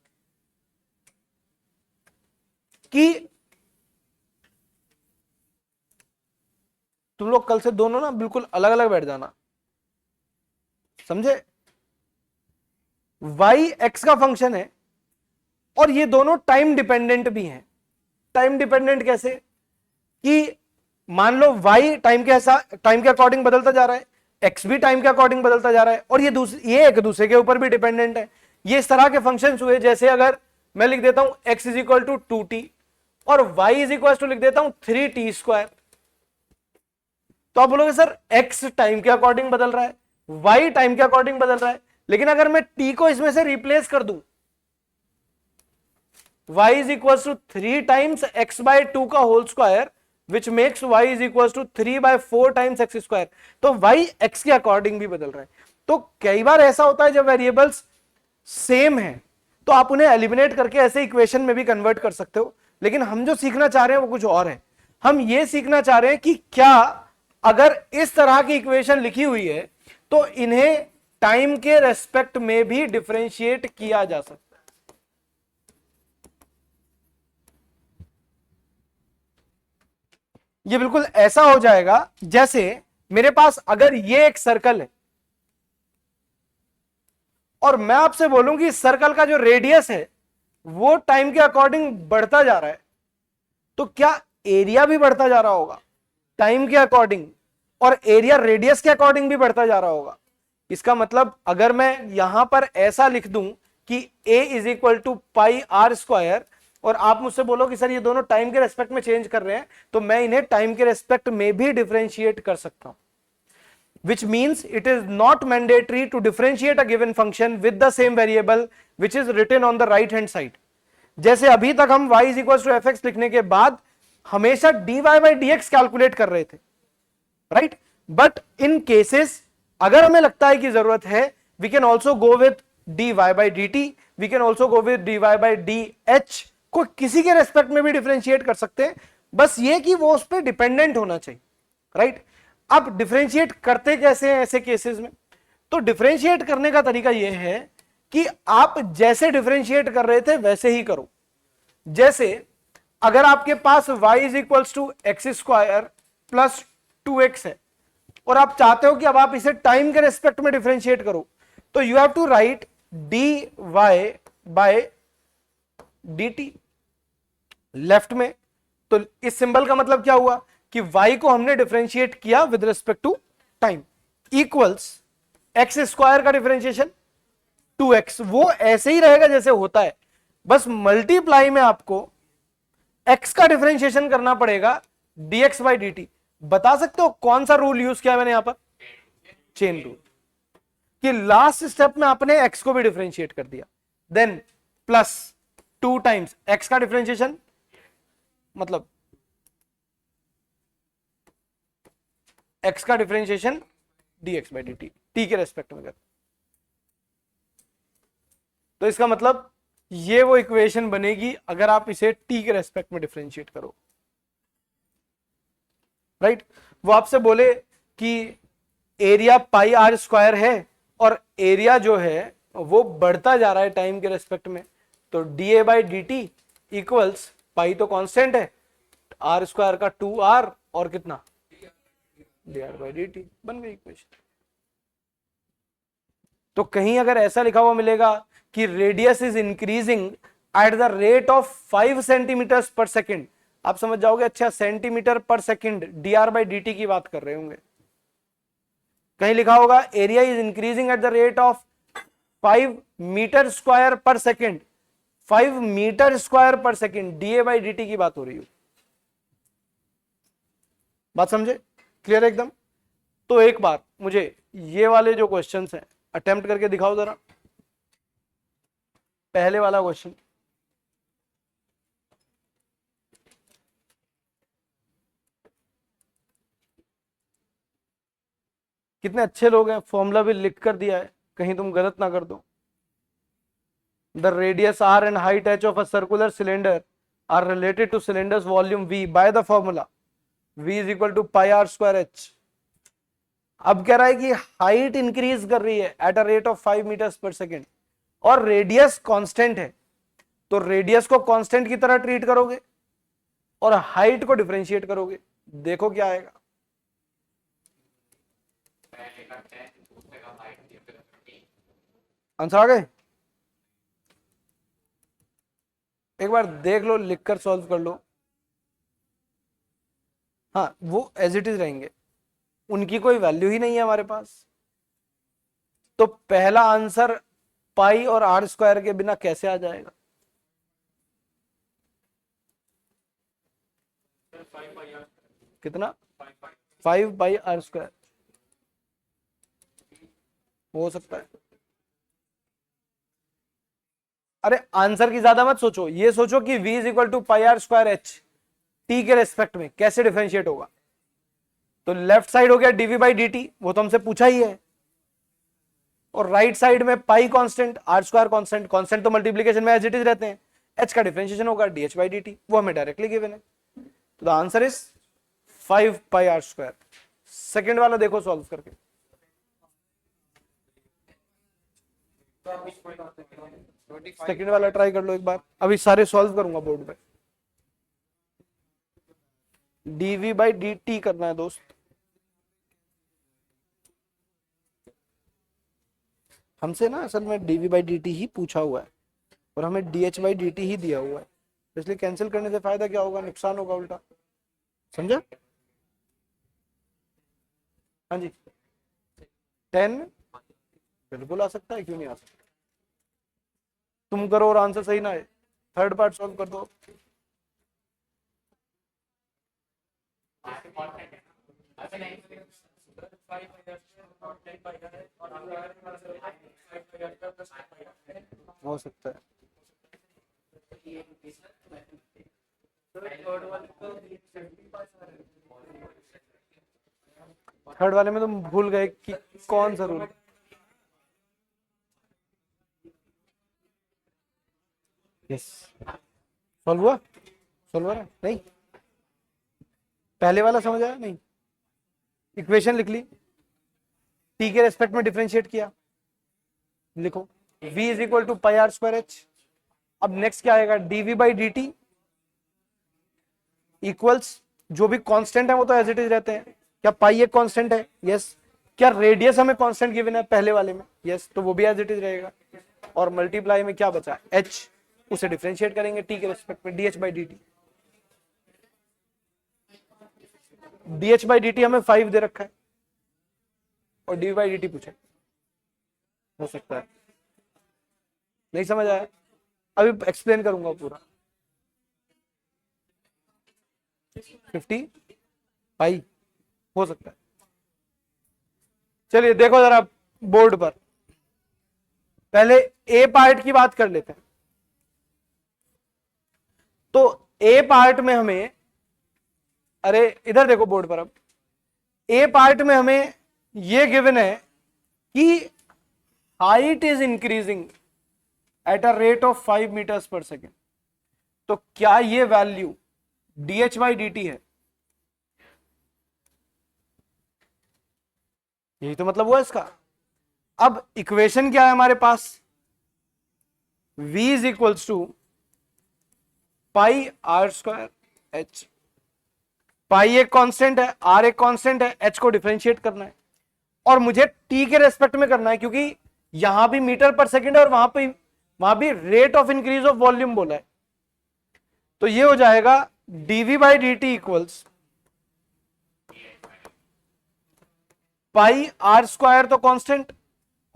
कि तुम लोग कल से दोनों ना बिल्कुल अलग अलग बैठ जाना, समझे? y x का फंक्शन है और ये दोनों टाइम डिपेंडेंट भी हैं। टाइम डिपेंडेंट कैसे? कि मान लो y टाइम के अकॉर्डिंग बदलता जा रहा है, x भी टाइम के अकॉर्डिंग बदलता जा रहा है, और ये एक दूसरे के ऊपर भी डिपेंडेंट है। ये इस तरह के फंक्शंस हुए, जैसे अगर मैं लिख देता हूं x is equal to 2t और y इज इक्वल टू लिख देता हूं 3t स्क्वायर, तो आप बोलोगे सर x टाइम के अकॉर्डिंग बदल रहा है, y टाइम के अकॉर्डिंग बदल रहा है, लेकिन अगर मैं t को इसमें से रिप्लेस कर दूं, y is equal to 3 times x by 2 का whole square which makes y is equal to 3 by 4 times x square, तो y x के अकॉर्डिंग भी बदल रहा है। तो कई बार ऐसा होता है जब वेरिएबल्स सेम है तो आप उन्हें एलिमिनेट करके ऐसे इक्वेशन में भी कन्वर्ट कर सकते हो, लेकिन हम जो सीखना चाह रहे हैं वो कुछ और है। हम ये सीखना चाह रहे हैं कि क्या अगर इस तरह की इक्वेशन लिखी हुई है तो इन्हें टाइम के रेस्पेक्ट में भी डिफरेंशिएट किया जा सकता है। ये बिल्कुल ऐसा हो जाएगा जैसे मेरे पास अगर ये एक सर्कल है और मैं आपसे बोलूं कि इस सर्कल का जो रेडियस है वो टाइम के अकॉर्डिंग बढ़ता जा रहा है, तो क्या एरिया भी बढ़ता जा रहा होगा टाइम के अकॉर्डिंग, और एरिया रेडियस के अकॉर्डिंग भी बढ़ता जा रहा होगा? इसका मतलब अगर मैं यहां पर ऐसा लिख दूं कि a is equal to pi r square, और आप मुझसे बोलो कि सर ये दोनों टाइम के रेस्पेक्ट में चेंज कर रहे हैं, तो मैं इन्हें टाइम के रेस्पेक्ट में भी डिफरेंशिएट कर सकता हूं, which means it is not mandatory to differentiate a given function with the same variable which is written on the right hand side. जैसे अभी तक हम y is equals to fx लिखने के बाद हमेशा dy by dx कैलकुलेट कर रहे थे, राइट। बट इन केसेस अगर हमें लगता है कि जरूरत है, we can also go with dy by dt, we can also go with dy by dh, को किसी के रेस्पेक्ट में भी डिफरेंशिएट कर सकते हैं, बस ये कि वो उस पर डिपेंडेंट होना चाहिए, राइट। अब डिफरेंशिएट करते कैसे हैं ऐसे केसेस में? तो डिफरेंशिएट करने का तरीका यह है कि आप जैसे डिफरेंशिएट कर रहे थे वैसे ही करो। जैसे अगर आपके पास y is equals to x square plus 2x है और आप चाहते हो कि अब आप इसे टाइम के रेस्पेक्ट में डिफरेंशिएट करो, तो you have to write dy by dt left में। तो इस सिंबल का मतलब क्या हुआ कि y को हमने डिफरेंशिएट किया with respect to time, equals x square का डिफरेंशिएशन 2x, वो ऐसे ही रहेगा जैसे होता है, बस मल्टीप्लाई में आपको x का डिफरेंशिएशन करना पड़ेगा dx बाई dt। बता सकते हो कौन सा रूल यूज किया मैंने यहां पर? चेन रूल, कि लास्ट स्टेप में आपने x को भी डिफरेंशिएट कर दिया, देन प्लस 2 टाइम्स x का डिफरेंशिएशन, मतलब x का differentiation dx by dt, t के रेस्पेक्ट में कर। तो इसका मतलब ये वो इक्वेशन बनेगी अगर आप इसे t के रेस्पेक्ट में डिफरेंशिएट करो, राइट। वो आपसे बोले कि एरिया पाई आर स्क्वायर है और एरिया जो है वो बढ़ता जा रहा है टाइम के रेस्पेक्ट में, तो d a by d t equals, pi तो कांस्टेंट है, आर स्क्वायर का 2r और कितना d r by d t, बन गई इक्वेशन। तो कहीं अगर ऐसा लिखा हुआ मिलेगा कि radius is increasing at the rate of 5 centimetre per second, आप समझ जाओगे अच्छा centimetre per second d r by d t की बात कर रहे होंगे। कहीं लिखा होगा area is increasing at the rate of 5 metre square per second, 5 metre square per second, d a by d t की बात हो रही हो। बात समझे, क्लियर है एकदम। तो एक बार मुझे ये वाले जो क्वेश्चंस हैं अटेम्प्ट करके दिखाओ जरा। पहले वाला क्वेश्चन, कितने अच्छे लोग हैं, फॉर्मूला भी लिख कर दिया है, कहीं तुम गलत ना कर दो। The radius r and height h of a circular cylinder are related to cylinder's volume v by the formula v is equal to pi r square h. अब कह रहा है कि हाइट इंक्रीज कर रही है at a rate of 5 metres per second और radius constant है, तो रेडियस को कांस्टेंट की तरह ट्रीट करोगे और हाइट को डिफरेंशिएट करोगे, देखो क्या आएगा। आंसर आ गए, एक बार देख लो, लिखकर सॉल्व कर लो। हाँ वो एज इट इज रहेंगे, उनकी कोई वैल्यू ही नहीं है हमारे पास। तो पहला आंसर पाई और आर स्क्वायर के बिना कैसे आ जाएगा? कितना? 5 बाई आर स्क्वायर हो सकता है। अरे आंसर की ज्यादा मत सोचो, ये सोचो कि v is equal to pi r square h, t के रेस्पेक्ट में कैसे डिफरेंशिएट होगा। तो लेफ्ट साइड हो गया डीवी बाई डी टी, वो तो हमसे पूछा ही है, और राइट साइड में pi constant, r square constant, constant तो मल्टीप्लीकेशन में एज इट इज रहते हैं, एच का डिफरेंशिएशन होगा d h by d t, वो हमें डायरेक्टली गिवन है। तो the answer is 5 pi r square. Second वाला देखो सॉल्व करके। सेकेंड वाला ट्राई कर लो एक बार, अभी सारे सॉल्व करूंगा बोर्ड पे। डीवी बाई डी टी करना है दोस्त, हमसे ना असल में डीवी बाई डी टी ही पूछा हुआ है और हमें d h by d t ही दिया हुआ है, इसलिए कैंसिल करने से फायदा क्या होगा, नुकसान होगा उल्टा, समझा? हाँ जी 10 बिल्कुल आ सकता है, क्यों नहीं आ सकता। तुम करो और आंसर सही ना है, थर्ड पार्ट सॉल्व कर दो। हो सकता है थर्ड वाले में तुम भूल गए कि कौन सा रूल। यस सॉल्व हुआ, सॉल्व हो रहा है नहीं? पहले वाला समझ आया नहीं? इक्वेशन लिख ली, टी के रेस्पेक्ट में डिफरेंशिएट किया, लिखो v is equal to pi r square h. अब नेक्स्ट क्या आएगा, dv by d t equals, जो भी कांस्टेंट है वो तो एज इट इज रहते हैं, क्या पाई एक कांस्टेंट है? यस। क्या रेडियस हमें कांस्टेंट गिवन है पहले वाले में? यस, तो वो भी एज इट इज रहेगा। और मल्टीप्लाई में क्या बचा, h, उसे डिफरेंशिएट करेंगे t के रेस्पेक्ट में, dh by d T. dh by d T हमें 5 दे रखा है और डी बाई डी टी पूछे, हो सकता है नहीं समझ आया, अभी एक्सप्लेन करूंगा पूरा। 50 पाई हो सकता है। चलिए देखो जरा बोर्ड पर, पहले ए पार्ट की बात कर लेते हैं। तो ए पार्ट में हमें, अरे इधर देखो बोर्ड पर, अब ए पार्ट में हमें ये गिवन है कि height is increasing at a rate of 5 metres per second, तो क्या ये वैल्यू dh/dt है? यही तो मतलब हुआ इसका। अब इक्वेशन क्या है हमारे पास? v is equals to pi r square h. Pi एक कांस्टेंट है, आर एक कांस्टेंट है, एच को डिफरेंशिएट करना है और मुझे टी के रेस्पेक्ट में करना है, क्योंकि यहां भी मीटर पर सेकेंड है और वहां भी rate of increase of volume बोला है। तो ये हो जाएगा dv/dt equals pi r square तो कांस्टेंट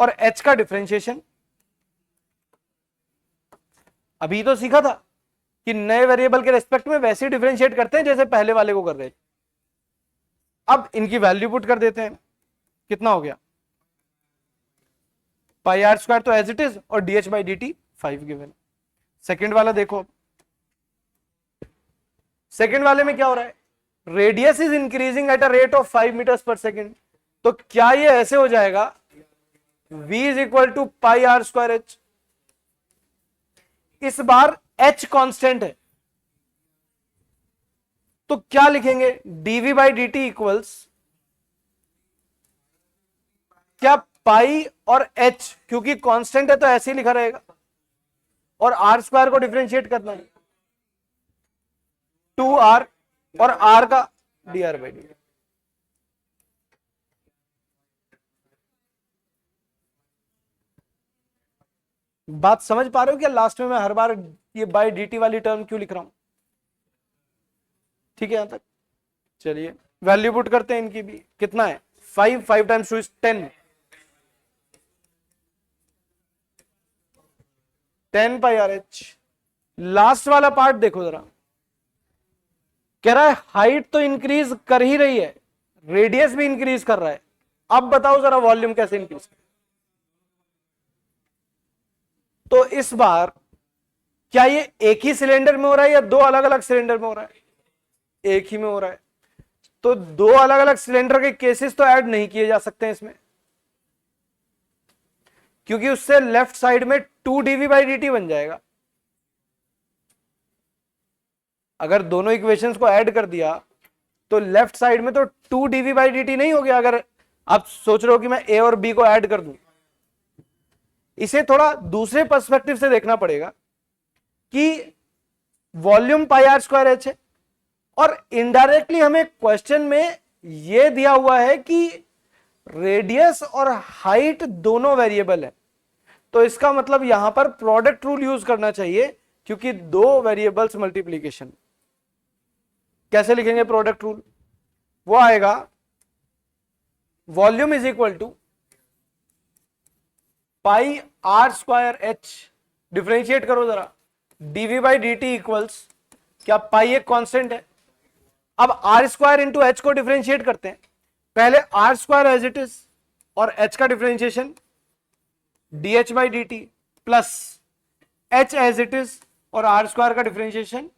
और एच का डिफरेंशिएशन। अभी तो सीखा था कि नए वेरिएबल के रेस्पेक्ट में वैसे डिफरेंशिएट करते हैं जैसे पहले वाले को कर रहे थे। अब इनकी वैल्यू पुट कर देते हैं, कितना हो गया? पाई आर स्क्वायर तो एज इट इज और dh/dt 5 गिवन। सेकेंड वाला देखो, सेकेंड वाले में क्या हो रहा है? Radius is increasing at a rate of 5 metres per second, तो क्या ये ऐसे हो जाएगा? v is equal to pi r square h. इस बार h कांस्टेंट है, तो क्या लिखेंगे? dv/dt इक्वल्स क्या पाई और h, क्योंकि कांस्टेंट है तो ऐसे ही लिखा रहेगा, और आर स्क्वायर को डिफरेंशिएट करना है 2r और r का dr/dt। बात समझ पा रहे हो क्या? लास्ट में मैं हर बार ये बाय dt वाली टर्म क्यों लिख रहा हूं? ठीक है यहां तक? चलिए वैल्यू पुट करते हैं इनकी भी। कितना है? 5 times 2 is 10, 10 pi R H. Last वाला पार्ट देखो जरा, कह रहा है हाइट तो इंक्रीज कर ही रही है, रेडियस भी इंक्रीज कर रहा है। अब बताओ जरा वॉल्यूम कैसे इंक्रीज कर? तो इस बार क्या ये एक ही सिलेंडर में हो रहा है या दो अलग अलग सिलेंडर में हो रहा है? एक ही में हो रहा है, तो दो अलग अलग सिलेंडर के केसेस तो ऐड नहीं किए जा सकते हैं इसमें, क्योंकि उससे लेफ्ट साइड में 2 dv/dt बन जाएगा। अगर दोनों इक्वेशंस को ऐड कर दिया तो लेफ्ट साइड में तो 2 dv/dt नहीं हो गया। अगर आप सोच रहे हो कि मैं a और b को ऐड कर दूं, इसे थोड़ा दूसरे पर्सपेक्टिव से देखना पड़ेगा कि volume pi r square h है और इनडायरेक्टली हमें क्वेश्चन में यह दिया हुआ है कि रेडियस और हाइट दोनों वेरिएबल है, तो इसका मतलब यहां पर प्रोडक्ट रूल यूज करना चाहिए, क्योंकि दो वेरिएबल्स मल्टीप्लीकेशन। कैसे लिखेंगे प्रोडक्ट रूल? वो आएगा volume is equal to pi r square h, differentiate करो जरा, dv/dt इक्वल्स क्या पाई एक कांस्टेंट है। अब आर स्क्वायर इंटू एच को डिफरेंशिएट करते हैं, पहले r square as it is और एच का differentiation dh/dt plus h as it is और आर स्क्वायर का डिफरेंशिएशन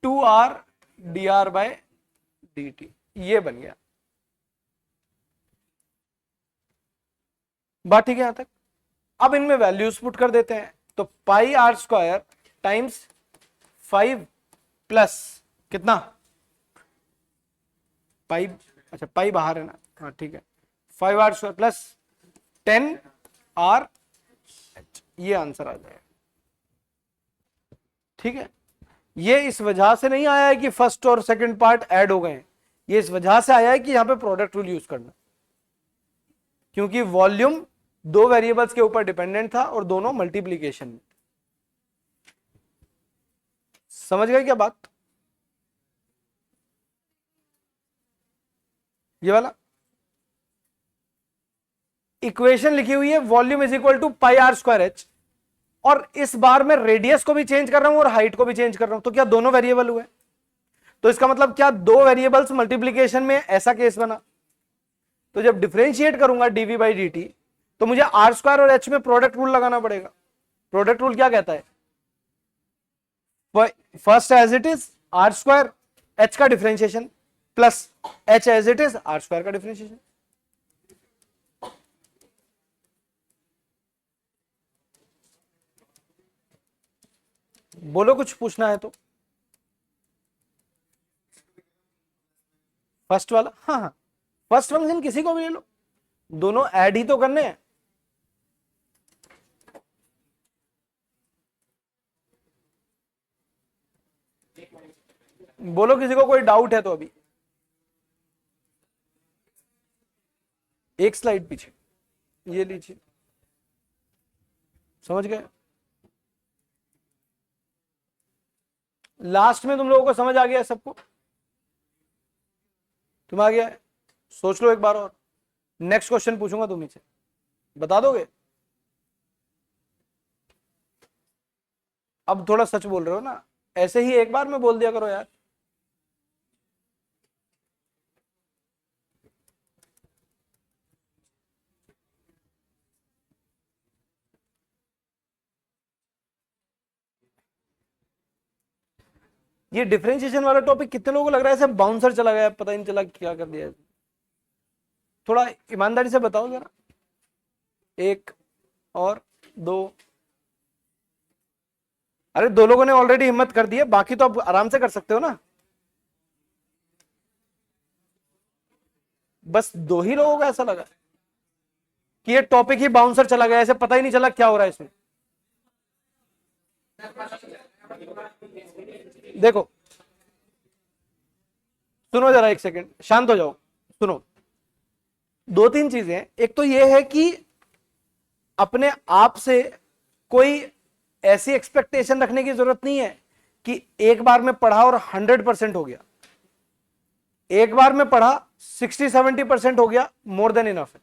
2r dr/dt। ये बन गया। बात ठीक है यहां तक? अब इनमें वैल्यूज पुट कर देते हैं, तो पाई आर स्क्वायर टाइम्स 5 प्लस कितना? पाई, अच्छा पाई बाहर है ना, हाँ ठीक है, 5r स्क्वायर प्लस 10r, ये आंसर आ जाएगा। ठीक है, ये इस वजह से नहीं आया है कि फर्स्ट और सेकंड पार्ट ऐड हो गए हैं, ये इस वजह से आया है कि यहां पे प्रोडक्ट रूल यूज करना, क्योंकि वॉल्यूम दो वेरिएबल्स के ऊपर डिपेंडेंट था और दोनों मल्टीप्लीकेशन में। समझ गए क्या बात? ये वाला इक्वेशन लिखी हुई है volume is equal to pi r square h, और इस बार मैं रेडियस को भी चेंज कर रहा हूं और हाइट को भी चेंज कर रहा हूं, तो क्या दोनों वेरिएबल हुए? तो इसका मतलब क्या दो वेरिएबल्स मल्टीप्लीकेशन में ऐसा केस बना? तो जब डिफरेंशिएट करूंगा dv/dt तो मुझे आर स्क्वायर और एच में प्रोडक्ट रूल लगाना पड़ेगा। प्रोडक्ट रूल क्या कहता है? First as it is r square h का differentiation plus h as it is r square का डिफरेंशिएशन। बोलो कुछ पूछना है तो। फर्स्ट वाला, हाँ हाँ, फर्स्ट फंक्शन किसी को भी ले लो, दोनों ऐड ही तो करने हैं। बोलो किसी को कोई डाउट है तो अभी। एक स्लाइड पीछे, ये लीजिए, समझ गए? लास्ट में तुम लोगों को समझ आ गया है सबको? तुम आ गया है? सोच लो एक बार और, नेक्स्ट क्वेश्चन पूछूंगा तुम्ही से, बता दोगे? अब थोड़ा सच बोल रहे हो ना, ऐसे ही एक बार में बोल दिया करो यार। ये डिफरेंशिएशन वाला टॉपिक कितने लोगों को लग रहा है ऐसे बाउंसर चला गया, पता ही नहीं चला क्या कर दिया है? थोड़ा ईमानदारी से बताओ जरा। एक और दो, अरे दो लोगों ने ऑलरेडी हिम्मत कर दी है, बाकी तो आप आराम से कर सकते हो ना। बस दो ही लोगों को ऐसा लगा कि ये टॉपिक ही बाउंसर चला गया, ऐसे पता ही नहीं चला क्या हो रहा है इसमें। देखो सुनो जरा, एक सेकंड शांत हो जाओ, सुनो। दो तीन चीजें हैं, एक तो ये है कि अपने आप से कोई ऐसी एक्सपेक्टेशन रखने की जरूरत नहीं है कि एक बार में पढ़ा और 100% हो गया। एक बार में पढ़ा 60-70% हो गया, मोर देन इनफ है।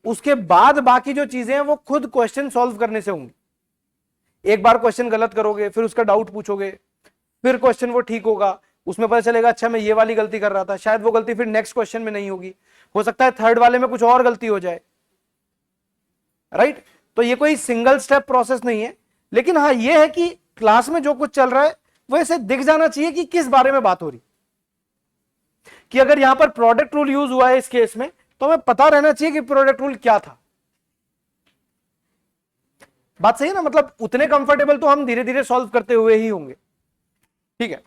उसके बाद बाकी जो चीजें हैं वो खुद क्वेश्चन सॉल्व करने से होंगी। एक बार क्वेश्चन गलत करोगे, फिर उसका डाउट पूछोगे, फिर क्वेश्चन वो ठीक होगा, उसमें पता चलेगा अच्छा मैं ये वाली गलती कर रहा था, शायद वो गलती फिर नेक्स्ट क्वेश्चन में नहीं होगी, हो सकता है थर्ड वाले में कुछ और गलती हो जाए, राइट? तो ये कोई सिंगल स्टेप प्रोसेस नहीं है, लेकिन हाँ ये है कि क्लास में जो कुछ चल रहा है वो ऐसे दिख जाना चाहिए कि किस बारे में बात हो रही, कि अगर यहां पर प्रोडक्ट रूल यूज हुआ है इस केस में तो हमें पता रहना चाहिए कि प्रोडक्ट रूल क्या था। बात सही है ना? मतलब उतने कंफर्टेबल तो हम धीरे धीरे सॉल्व करते हुए ही होंगे। ठीक है,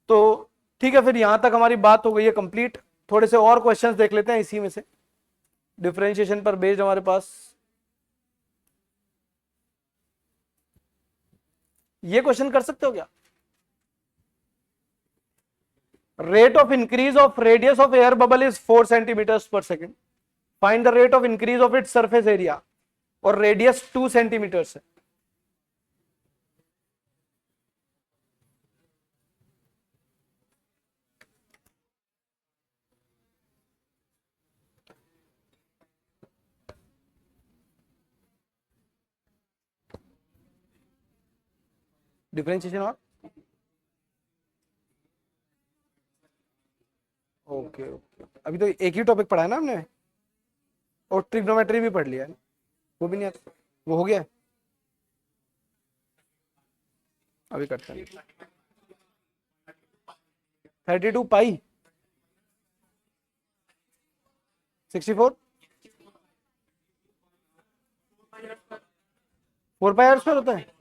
तो ठीक है, फिर यहां तक हमारी बात हो गई है कंप्लीट। थोड़े से और क्वेश्चंस देख लेते हैं इसी में से, डिफरेंशिएशन पर बेस्ड हमारे पास ये क्वेश्चन कर सकते हो क्या? Rate of increase of radius of air bubble is 4 centimeters per second. Find the rate of increase of its surface area, और रेडियस 2 सेंटीमीटर्स है। डिफरेंशिएशन और ओके ओके, अभी तो एक ही टॉपिक पढ़ा है ना हमने, और ट्रिग्नोमेट्री भी पढ़ लिया है, वो भी नहीं आता, वो हो गया है। अभी करते हैं 32 पाई 64 4 पाई आर स्क्वायर होता है।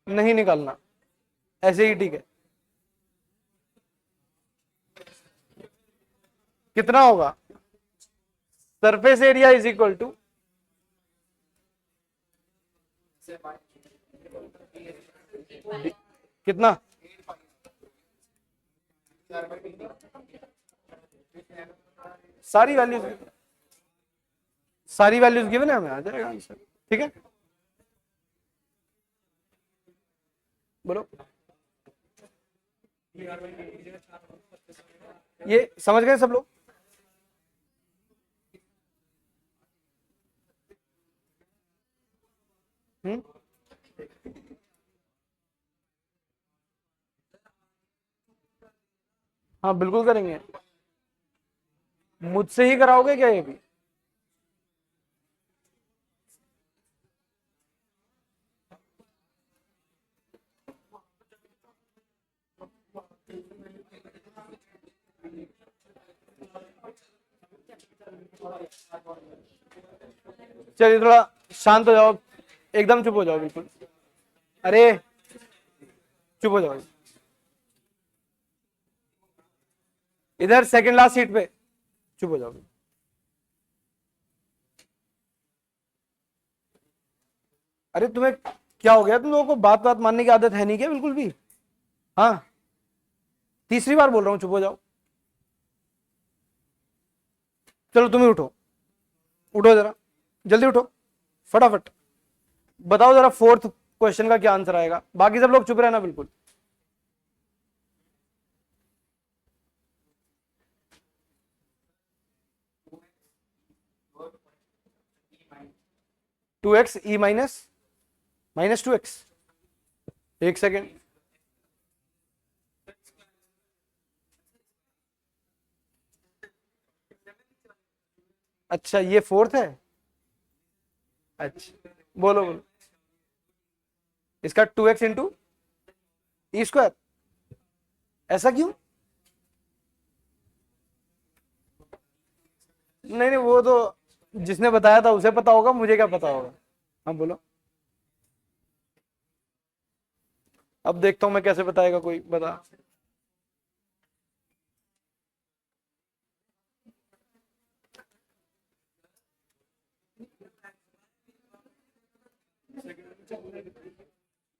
नहीं निकालना, ऐसे ही ठीक है। कितना होगा? Surface area is equal to कितना? सारी वैल्यूज, सारी वैल्यूज गिवन है, हमें आ जाएगा आंसर। ठीक है, बोलो। ये समझ गए सब लोग? हाँ बिल्कुल करेंगे। मुझसे ही कराओगे क्या ये भी? चलिए थोड़ा शांत हो जाओ, एकदम चुप हो जाओ बिल्कुल। अरे चुप हो जाओ, इधर सेकंड लास्ट सीट पे चुप हो जाओ। अरे तुम्हें क्या हो गया, तुम लोगों को बात बात मानने की आदत है नहीं क्या बिल्कुल भी? हाँ, तीसरी बार बोल रहा हूं, चुप हो जाओ। चलो तुम ही उठो, उठो जरा, जल्दी उठो, फटाफट बताओ जरा फोर्थ क्वेश्चन का क्या आंसर आएगा। बाकी सब लोग चुप रहना बिल्कुल। Two x e minus minus 2x, एक सेकेंड। अच्छा ये फोर्थ है, अच्छा बोलो बोलो। इसका 2x इंटू ई स्क्वायर, ऐसा क्यों? नहीं नहीं, वो तो जिसने बताया था उसे पता होगा, मुझे क्या पता होगा। हाँ बोलो। अब देखता हूं मैं कैसे बताएगा कोई, बता।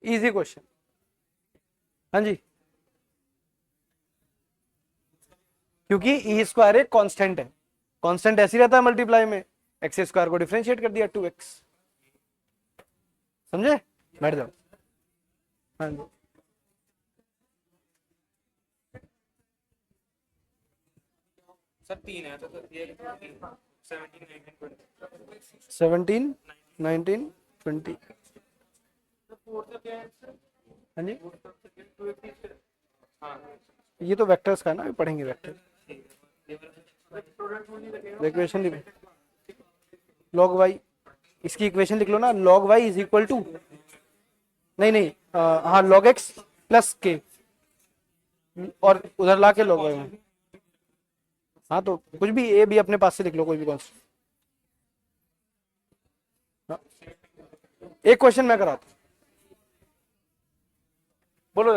Easy question. हाँ जी, क्योंकि ई स्क्वायर एक कांस्टेंट है, कांस्टेंट ऐसे ही रहता है मल्टीप्लाई में, एक्स स्क्वायर को डिफरेंशिएट कर दिया 2x। समझे? बैठ जाओ। हाँ जी, सर 3 है तो ये 17 19 20। 17 19 20। हाँ जी, हाँ ये तो वेक्टर्स का है ना, अभी पढ़ेंगे वेक्टर। इक्वेशन लिख, लॉग वाई, इसकी इक्वेशन लिख लो ना, log y is equal to, नहीं नहीं हाँ लॉग एक्स प्लस के, और उधर ला के लॉग वाई में। हाँ तो कुछ भी ए बी अपने पास से लिख लो, कोई भी कॉन्सेप्ट। एक क्वेश्चन मैं कराता हूं, बोलो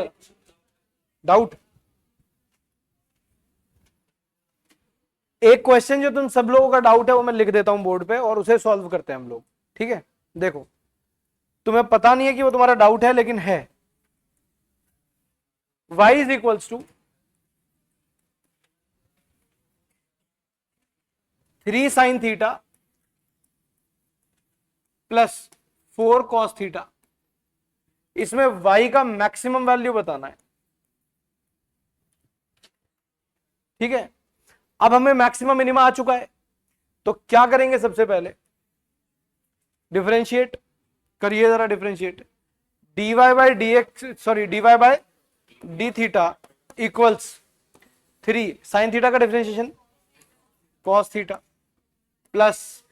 डाउट। एक क्वेश्चन जो तुम सब लोगों का डाउट है वो मैं लिख देता हूं बोर्ड पे, और उसे सॉल्व करते हैं हम लोग, ठीक है? देखो, तुम्हें पता नहीं है कि वो तुम्हारा डाउट है, लेकिन है। y is equals to 3 sine theta plus 4 cos theta, इसमें y का मैक्सिमम वैल्यू बताना है, ठीक है? अब हमें मैक्सिमम मिनिमा आ चुका है, तो क्या करेंगे? सबसे पहले डिफरेंशिएट करिए जरा, differentiate dy by D x, sorry dy by D theta equals 3 sine theta का डिफरेंशिएशन कॉस थीटा प्लस,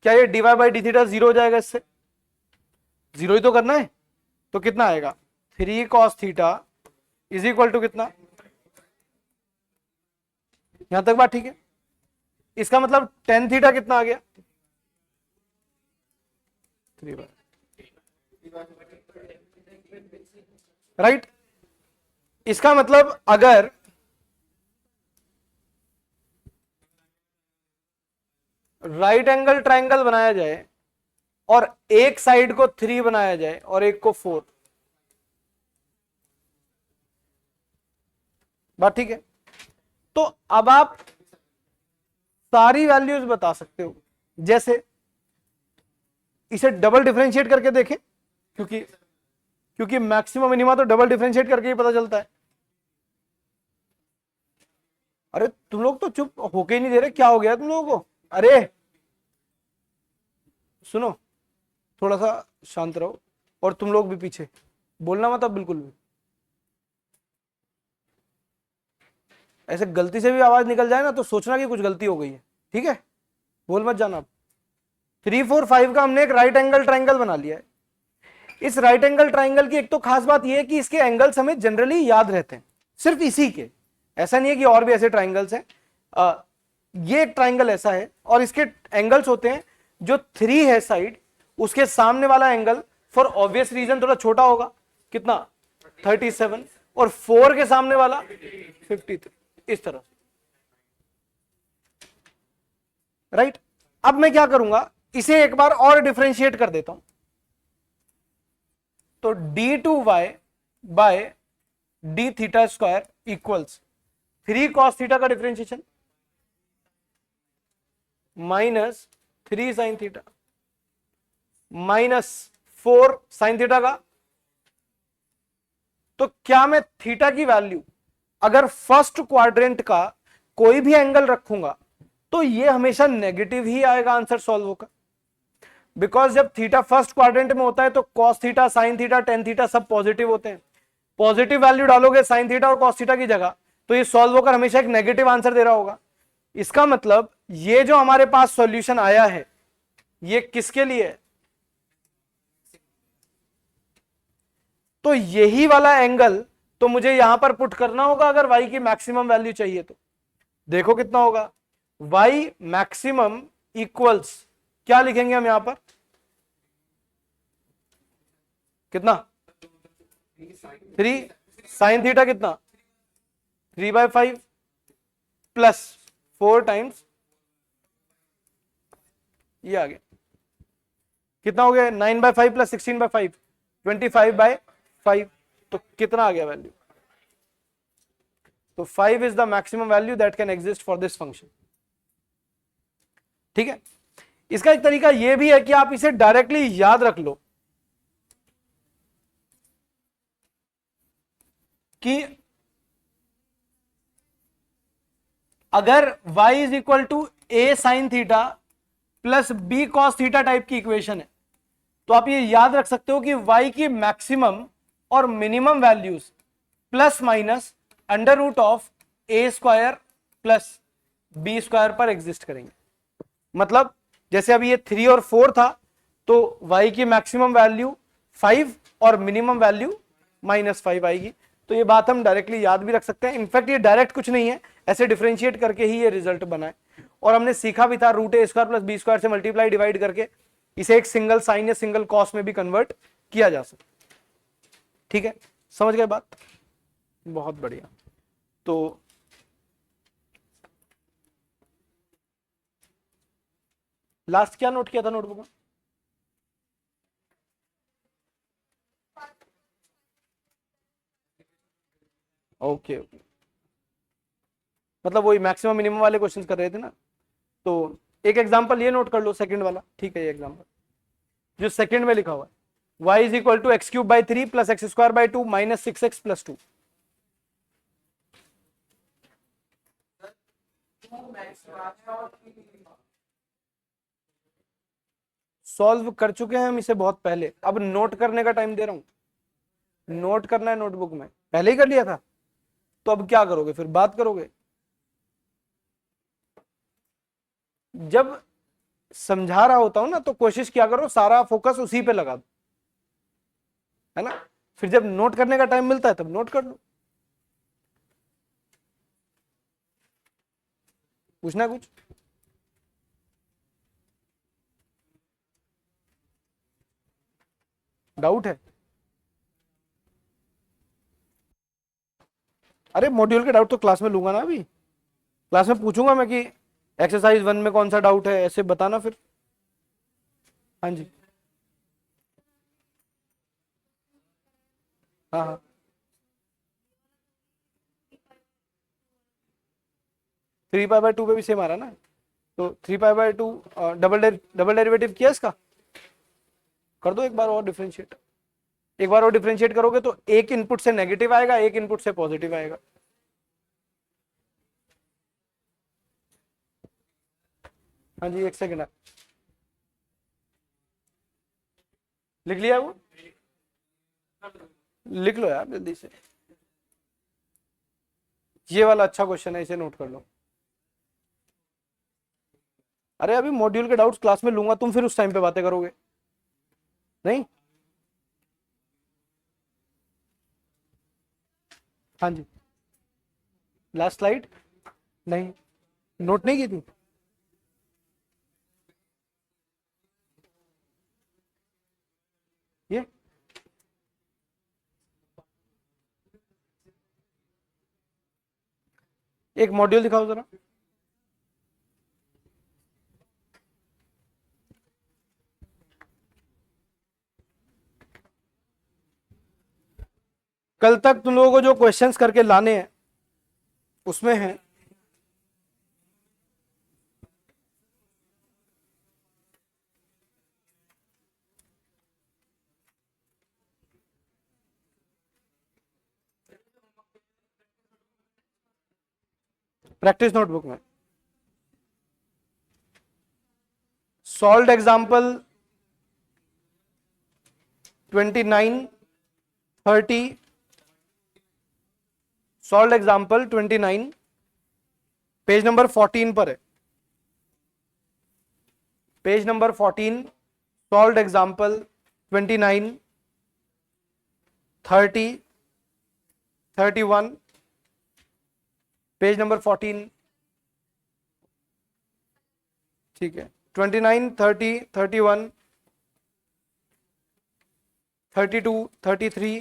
क्या ये dy by D theta zero हो जाएगा? इससे जीरो ही तो करना है, तो कितना आएगा? 3 cos theta is equal to कितना? यहां तक बात ठीक है? इसका मतलब tan थीटा कितना आ गया? 3 राइट। इसका मतलब अगर राइट एंगल ट्रायंगल बनाया जाए और एक साइड को 3 बनाया जाए और एक को 4, बात ठीक है? तो अब आप सारी वैल्यूज बता सकते हो, जैसे इसे डबल डिफरेंशिएट करके देखें, क्योंकि मैक्सिमम मिनिमा तो डबल डिफरेंशिएट करके ही पता चलता है। अरे तुम लोग तो चुप होके ही नहीं दे रहे, क्या हो गया तुम लोगों को? अरे सुनो, थोड़ा सा शांत रहो, और तुम लोग भी पीछे बोलना मत अब बिल्कुल भी। ऐसे गलती से भी आवाज निकल जाए ना तो सोचना कि कुछ गलती हो गई है, ठीक है? बोल मत जाना। 3 4 5 का हमने एक राइट एंगल ट्रायंगल बना लिया है। इस राइट एंगल ट्रायंगल की एक तो खास बात यह है कि इसके एंगल्स हमें जनरली याद रहते हैं, सिर्फ इसी के ऐसा नहीं है कि और भी ऐसे ट्राइंगल्स हैं, ये एक ट्राइंगल ऐसा है और इसके एंगल्स होते हैं, जो 3 है साइड, उसके सामने वाला एंगल फॉर ऑब्वियस रीजन थोड़ा छोटा होगा, कितना 37, और 4 के सामने वाला 53, इस तरह, राइट। अब मैं क्या करूंगा, इसे एक बार और डिफरेंशिएट कर देता हूं, तो d2y by d theta square equals 3 cos theta का differentiation minus 3 sine theta minus 4 sine theta का। तो क्या मैं थीटा की वैल्यू अगर फर्स्ट क्वाड्रेंट का कोई भी एंगल रखूंगा तो ये हमेशा नेगेटिव ही आएगा आंसर सॉल्व होगा, बिकॉज जब थीटा फर्स्ट क्वाड्रेंट में होता है तो cos theta, sine theta, tan theta सब पॉजिटिव होते हैं। पॉजिटिव वैल्यू डालोगे साइन थीटा और कॉस थीटा की जगह तो ये सॉल्व होकर हमेशा एक नेगेटिव आंसर दे रहा होगा। इसका मतलब ये जो हमारे पास सॉल्यूशन आया है ये किसके लिए है, तो यही वाला एंगल तो मुझे यहां पर पुट करना होगा अगर y की मैक्सिमम वैल्यू चाहिए तो। देखो कितना होगा, y मैक्सिमम इक्वल्स क्या लिखेंगे हम यहां पर, कितना 3 साइन थीटा कितना 3/5 प्लस 4 टाइम्स ये आ गया, कितना हो गया 9/5 प्लस 16/5 25/5, तो कितना आ गया वैल्यू, तो 5 is the maximum value that can exist for this function. ठीक है, इसका एक तरीका यह भी है कि आप इसे डायरेक्टली याद रख लो कि अगर y is equal to a sine theta plus b cos theta type की इक्वेशन है तो आप ये याद रख सकते हो कि y की मैक्सिमम और minimum values plus minus under root of a square plus b square पर एग्जिस्ट करेंगे। मतलब जैसे अभी ये 3 और 4 था तो y की मैक्सिमम वैल्यू 5 और मिनिमम वैल्यू -5 आएगी। तो ये बात हम डायरेक्टली याद भी रख सकते हैं, इनफैक्ट ये डायरेक्ट कुछ नहीं है, ऐसे डिफरेंशिएट करके ही ये रिजल्ट बना है। और हमने सीखा भी था रूट ए स्क्वायर प्लस बी स्क्वायर से मल्टीप्लाई डिवाइड करके इसे एक सिंगल साइन या सिंगल कॉस में भी कन्वर्ट किया जा सकता। ठीक है, समझ गए बात, बहुत बढ़िया। तो लास्ट क्या नोट किया था नोटबुक में, ओके ओके, मतलब वही मैक्सिमम मिनिमम वाले क्वेश्चंस कर रहे थे ना। तो एक एग्जांपल ये नोट कर लो सेकंड वाला, ठीक है, ये एग्जांपल जो सेकंड में लिखा हुआ है y is equal to x cube by 3 plus x square by 2 minus 6x plus 2। Solve कर चुके हैं हम इसे बहुत पहले, अब नोट करने का टाइम दे रहा हूं, नोट करना है नोटबुक में, पहले ही कर लिया था तो अब क्या करोगे, फिर बात करोगे। जब समझा रहा होता हूं ना तो कोशिश किया करो सारा फोकस उसी पे लगा दो, है ना, फिर जब नोट करने का टाइम मिलता है तब नोट कर लो। पूछना कुछ, डाउट है, अरे मॉड्यूल के डाउट तो क्लास में लूंगा ना, अभी क्लास में पूछूंगा मैं कि एक्सरसाइज 1 में कौन सा डाउट है, ऐसे बताना फिर। हाँ जी, हाँ हाँ, थ्री पाई बाय 2 पे भी सेम आ रहा ना, तो 3π/2 डबल डेरिवेटिव किया इसका, कर दो एक बार और डिफरेंशिएट, एक बार और डिफरेंशिएट करोगे तो एक इनपुट से नेगेटिव आएगा, एक इनपुट से पॉजिटिव आएगा। हाँ जी, एक सेकेंड, लिख लिया वो, लिख लो यार जल्दी से, ये वाला अच्छा क्वेश्चन है, इसे नोट कर लो। अरे अभी मॉड्यूल के डाउट्स क्लास में लूंगा, तुम फिर उस टाइम पे बातें करोगे नहीं। हाँ जी, लास्ट स्लाइड नहीं, नोट नहीं की थी। ये एक मॉड्यूल दिखाओ जरा। कल तक तुम लोगों को जो क्वेश्चंस करके लाने हैं उसमें है प्रैक्टिस नोटबुक में solved example 29, 30, solved example 29 page number 14 पर है। Page number 14 solved example 29, 30, 31 page number 14। ठीक है, 29, 30, 31, 32, 33,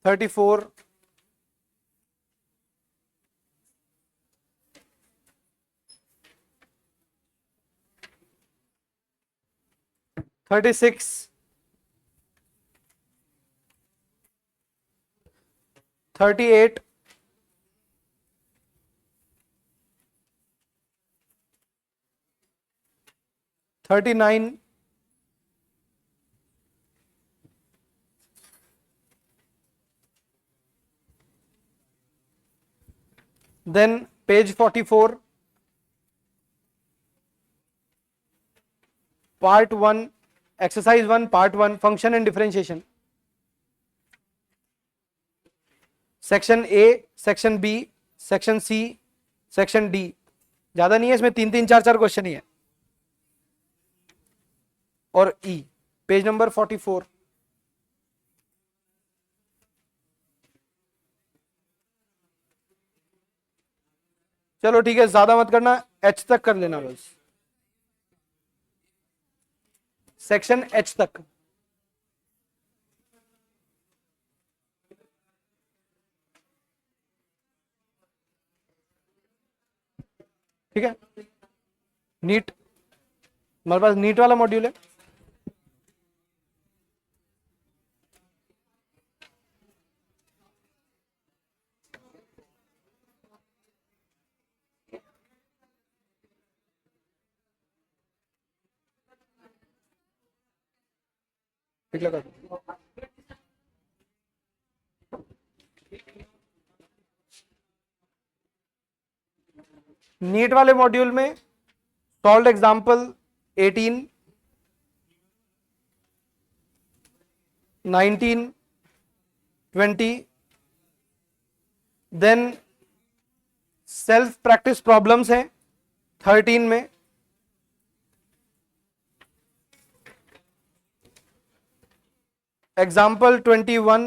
34, 36, 38, 39, then page 44 part 1 exercise 1 part 1 function and differentiation section A, section B, section C, section D. ज्यादा नहीं है इसमें, 3-3, 4-4 क्वेश्चन ही है। और ई पेज नंबर 44। चलो ठीक है, ज्यादा मत करना, एच तक कर लेना बस, सेक्शन एच तक। ठीक है, नीट हमारे पास नीट वाला मॉड्यूल है। ठीक लगा? नीट वाले मॉड्यूल में solved example 18, 19, 20, then self practice problems हैं 13 में, example 21,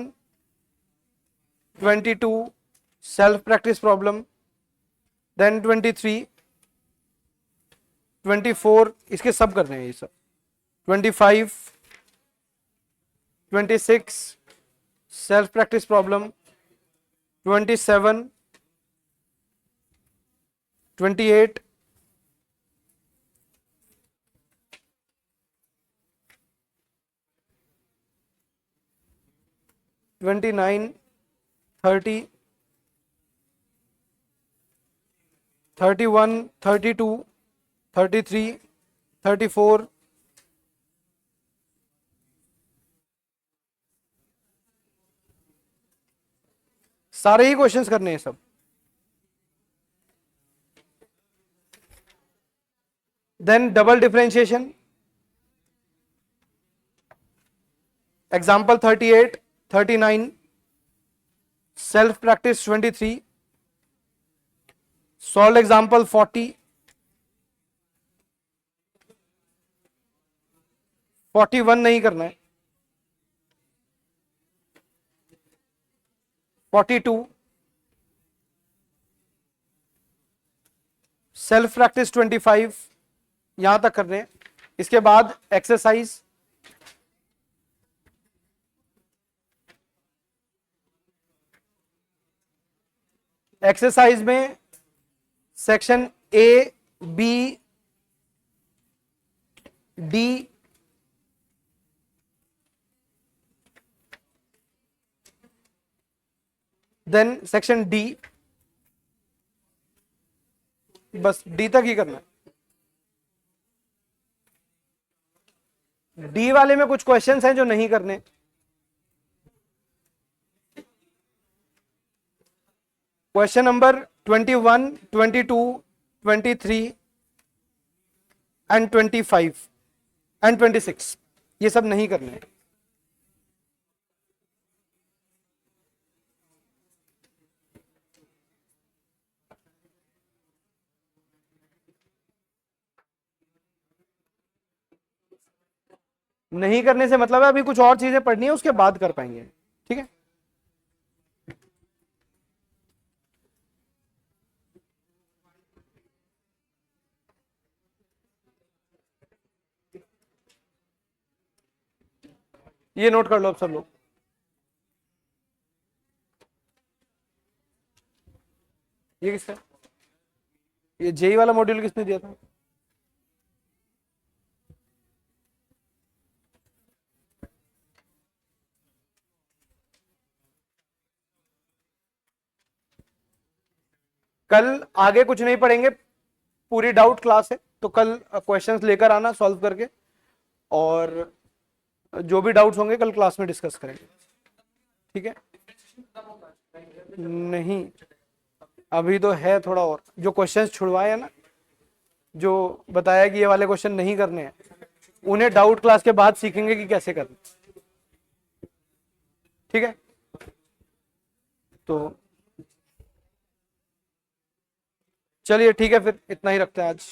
22 self practice problem, then 23, 24 इसके सब करने हैं ये सब, 25, 26 सेल्फ प्रैक्टिस प्रॉब्लम, 27, 28, 29, 30, 31, 32, 33, 34, सारे ही क्वेश्चंस करने हैं सब। Then double differentiation, example 38, 39 self practice 23, solve example 40, 41 नहीं करना है, 42, सेल्फ प्रैक्टिस 25 यहां तक कर रहे हैं। इसके बाद एक्सरसाइज, एक्सरसाइज में section A B D then section D, बस डी तक ही करना है। डी वाले में कुछ क्वेश्चंस हैं जो नहीं करने। क्वेश्चन नंबर 21, 22, 23 एंड 25 एंड 26 ये सब नहीं करने हैं। नहीं करने से मतलब है अभी कुछ और चीजें पढ़नी है, उसके बाद कर पाएंगे, ठीक है। ये नोट कर लो अब सब लोग। ये किसका, ये जेई वाला मॉड्यूल किसने दिया था? कल आगे कुछ नहीं पढ़ेंगे, पूरी डाउट क्लास है, तो कल क्वेश्चंस लेकर आना सॉल्व करके, और जो भी डाउट्स होंगे कल क्लास में डिस्कस करेंगे, ठीक है। नहीं अभी तो है थोड़ा और, जो क्वेश्चंस छुड़वाए हैं ना, जो बताया कि ये वाले क्वेश्चन नहीं करने हैं, उन्हें डाउट क्लास के बाद सीखेंगे कि कैसे करना, ठीक है। तो चलिए ठीक है, फिर इतना ही रखते हैं आज।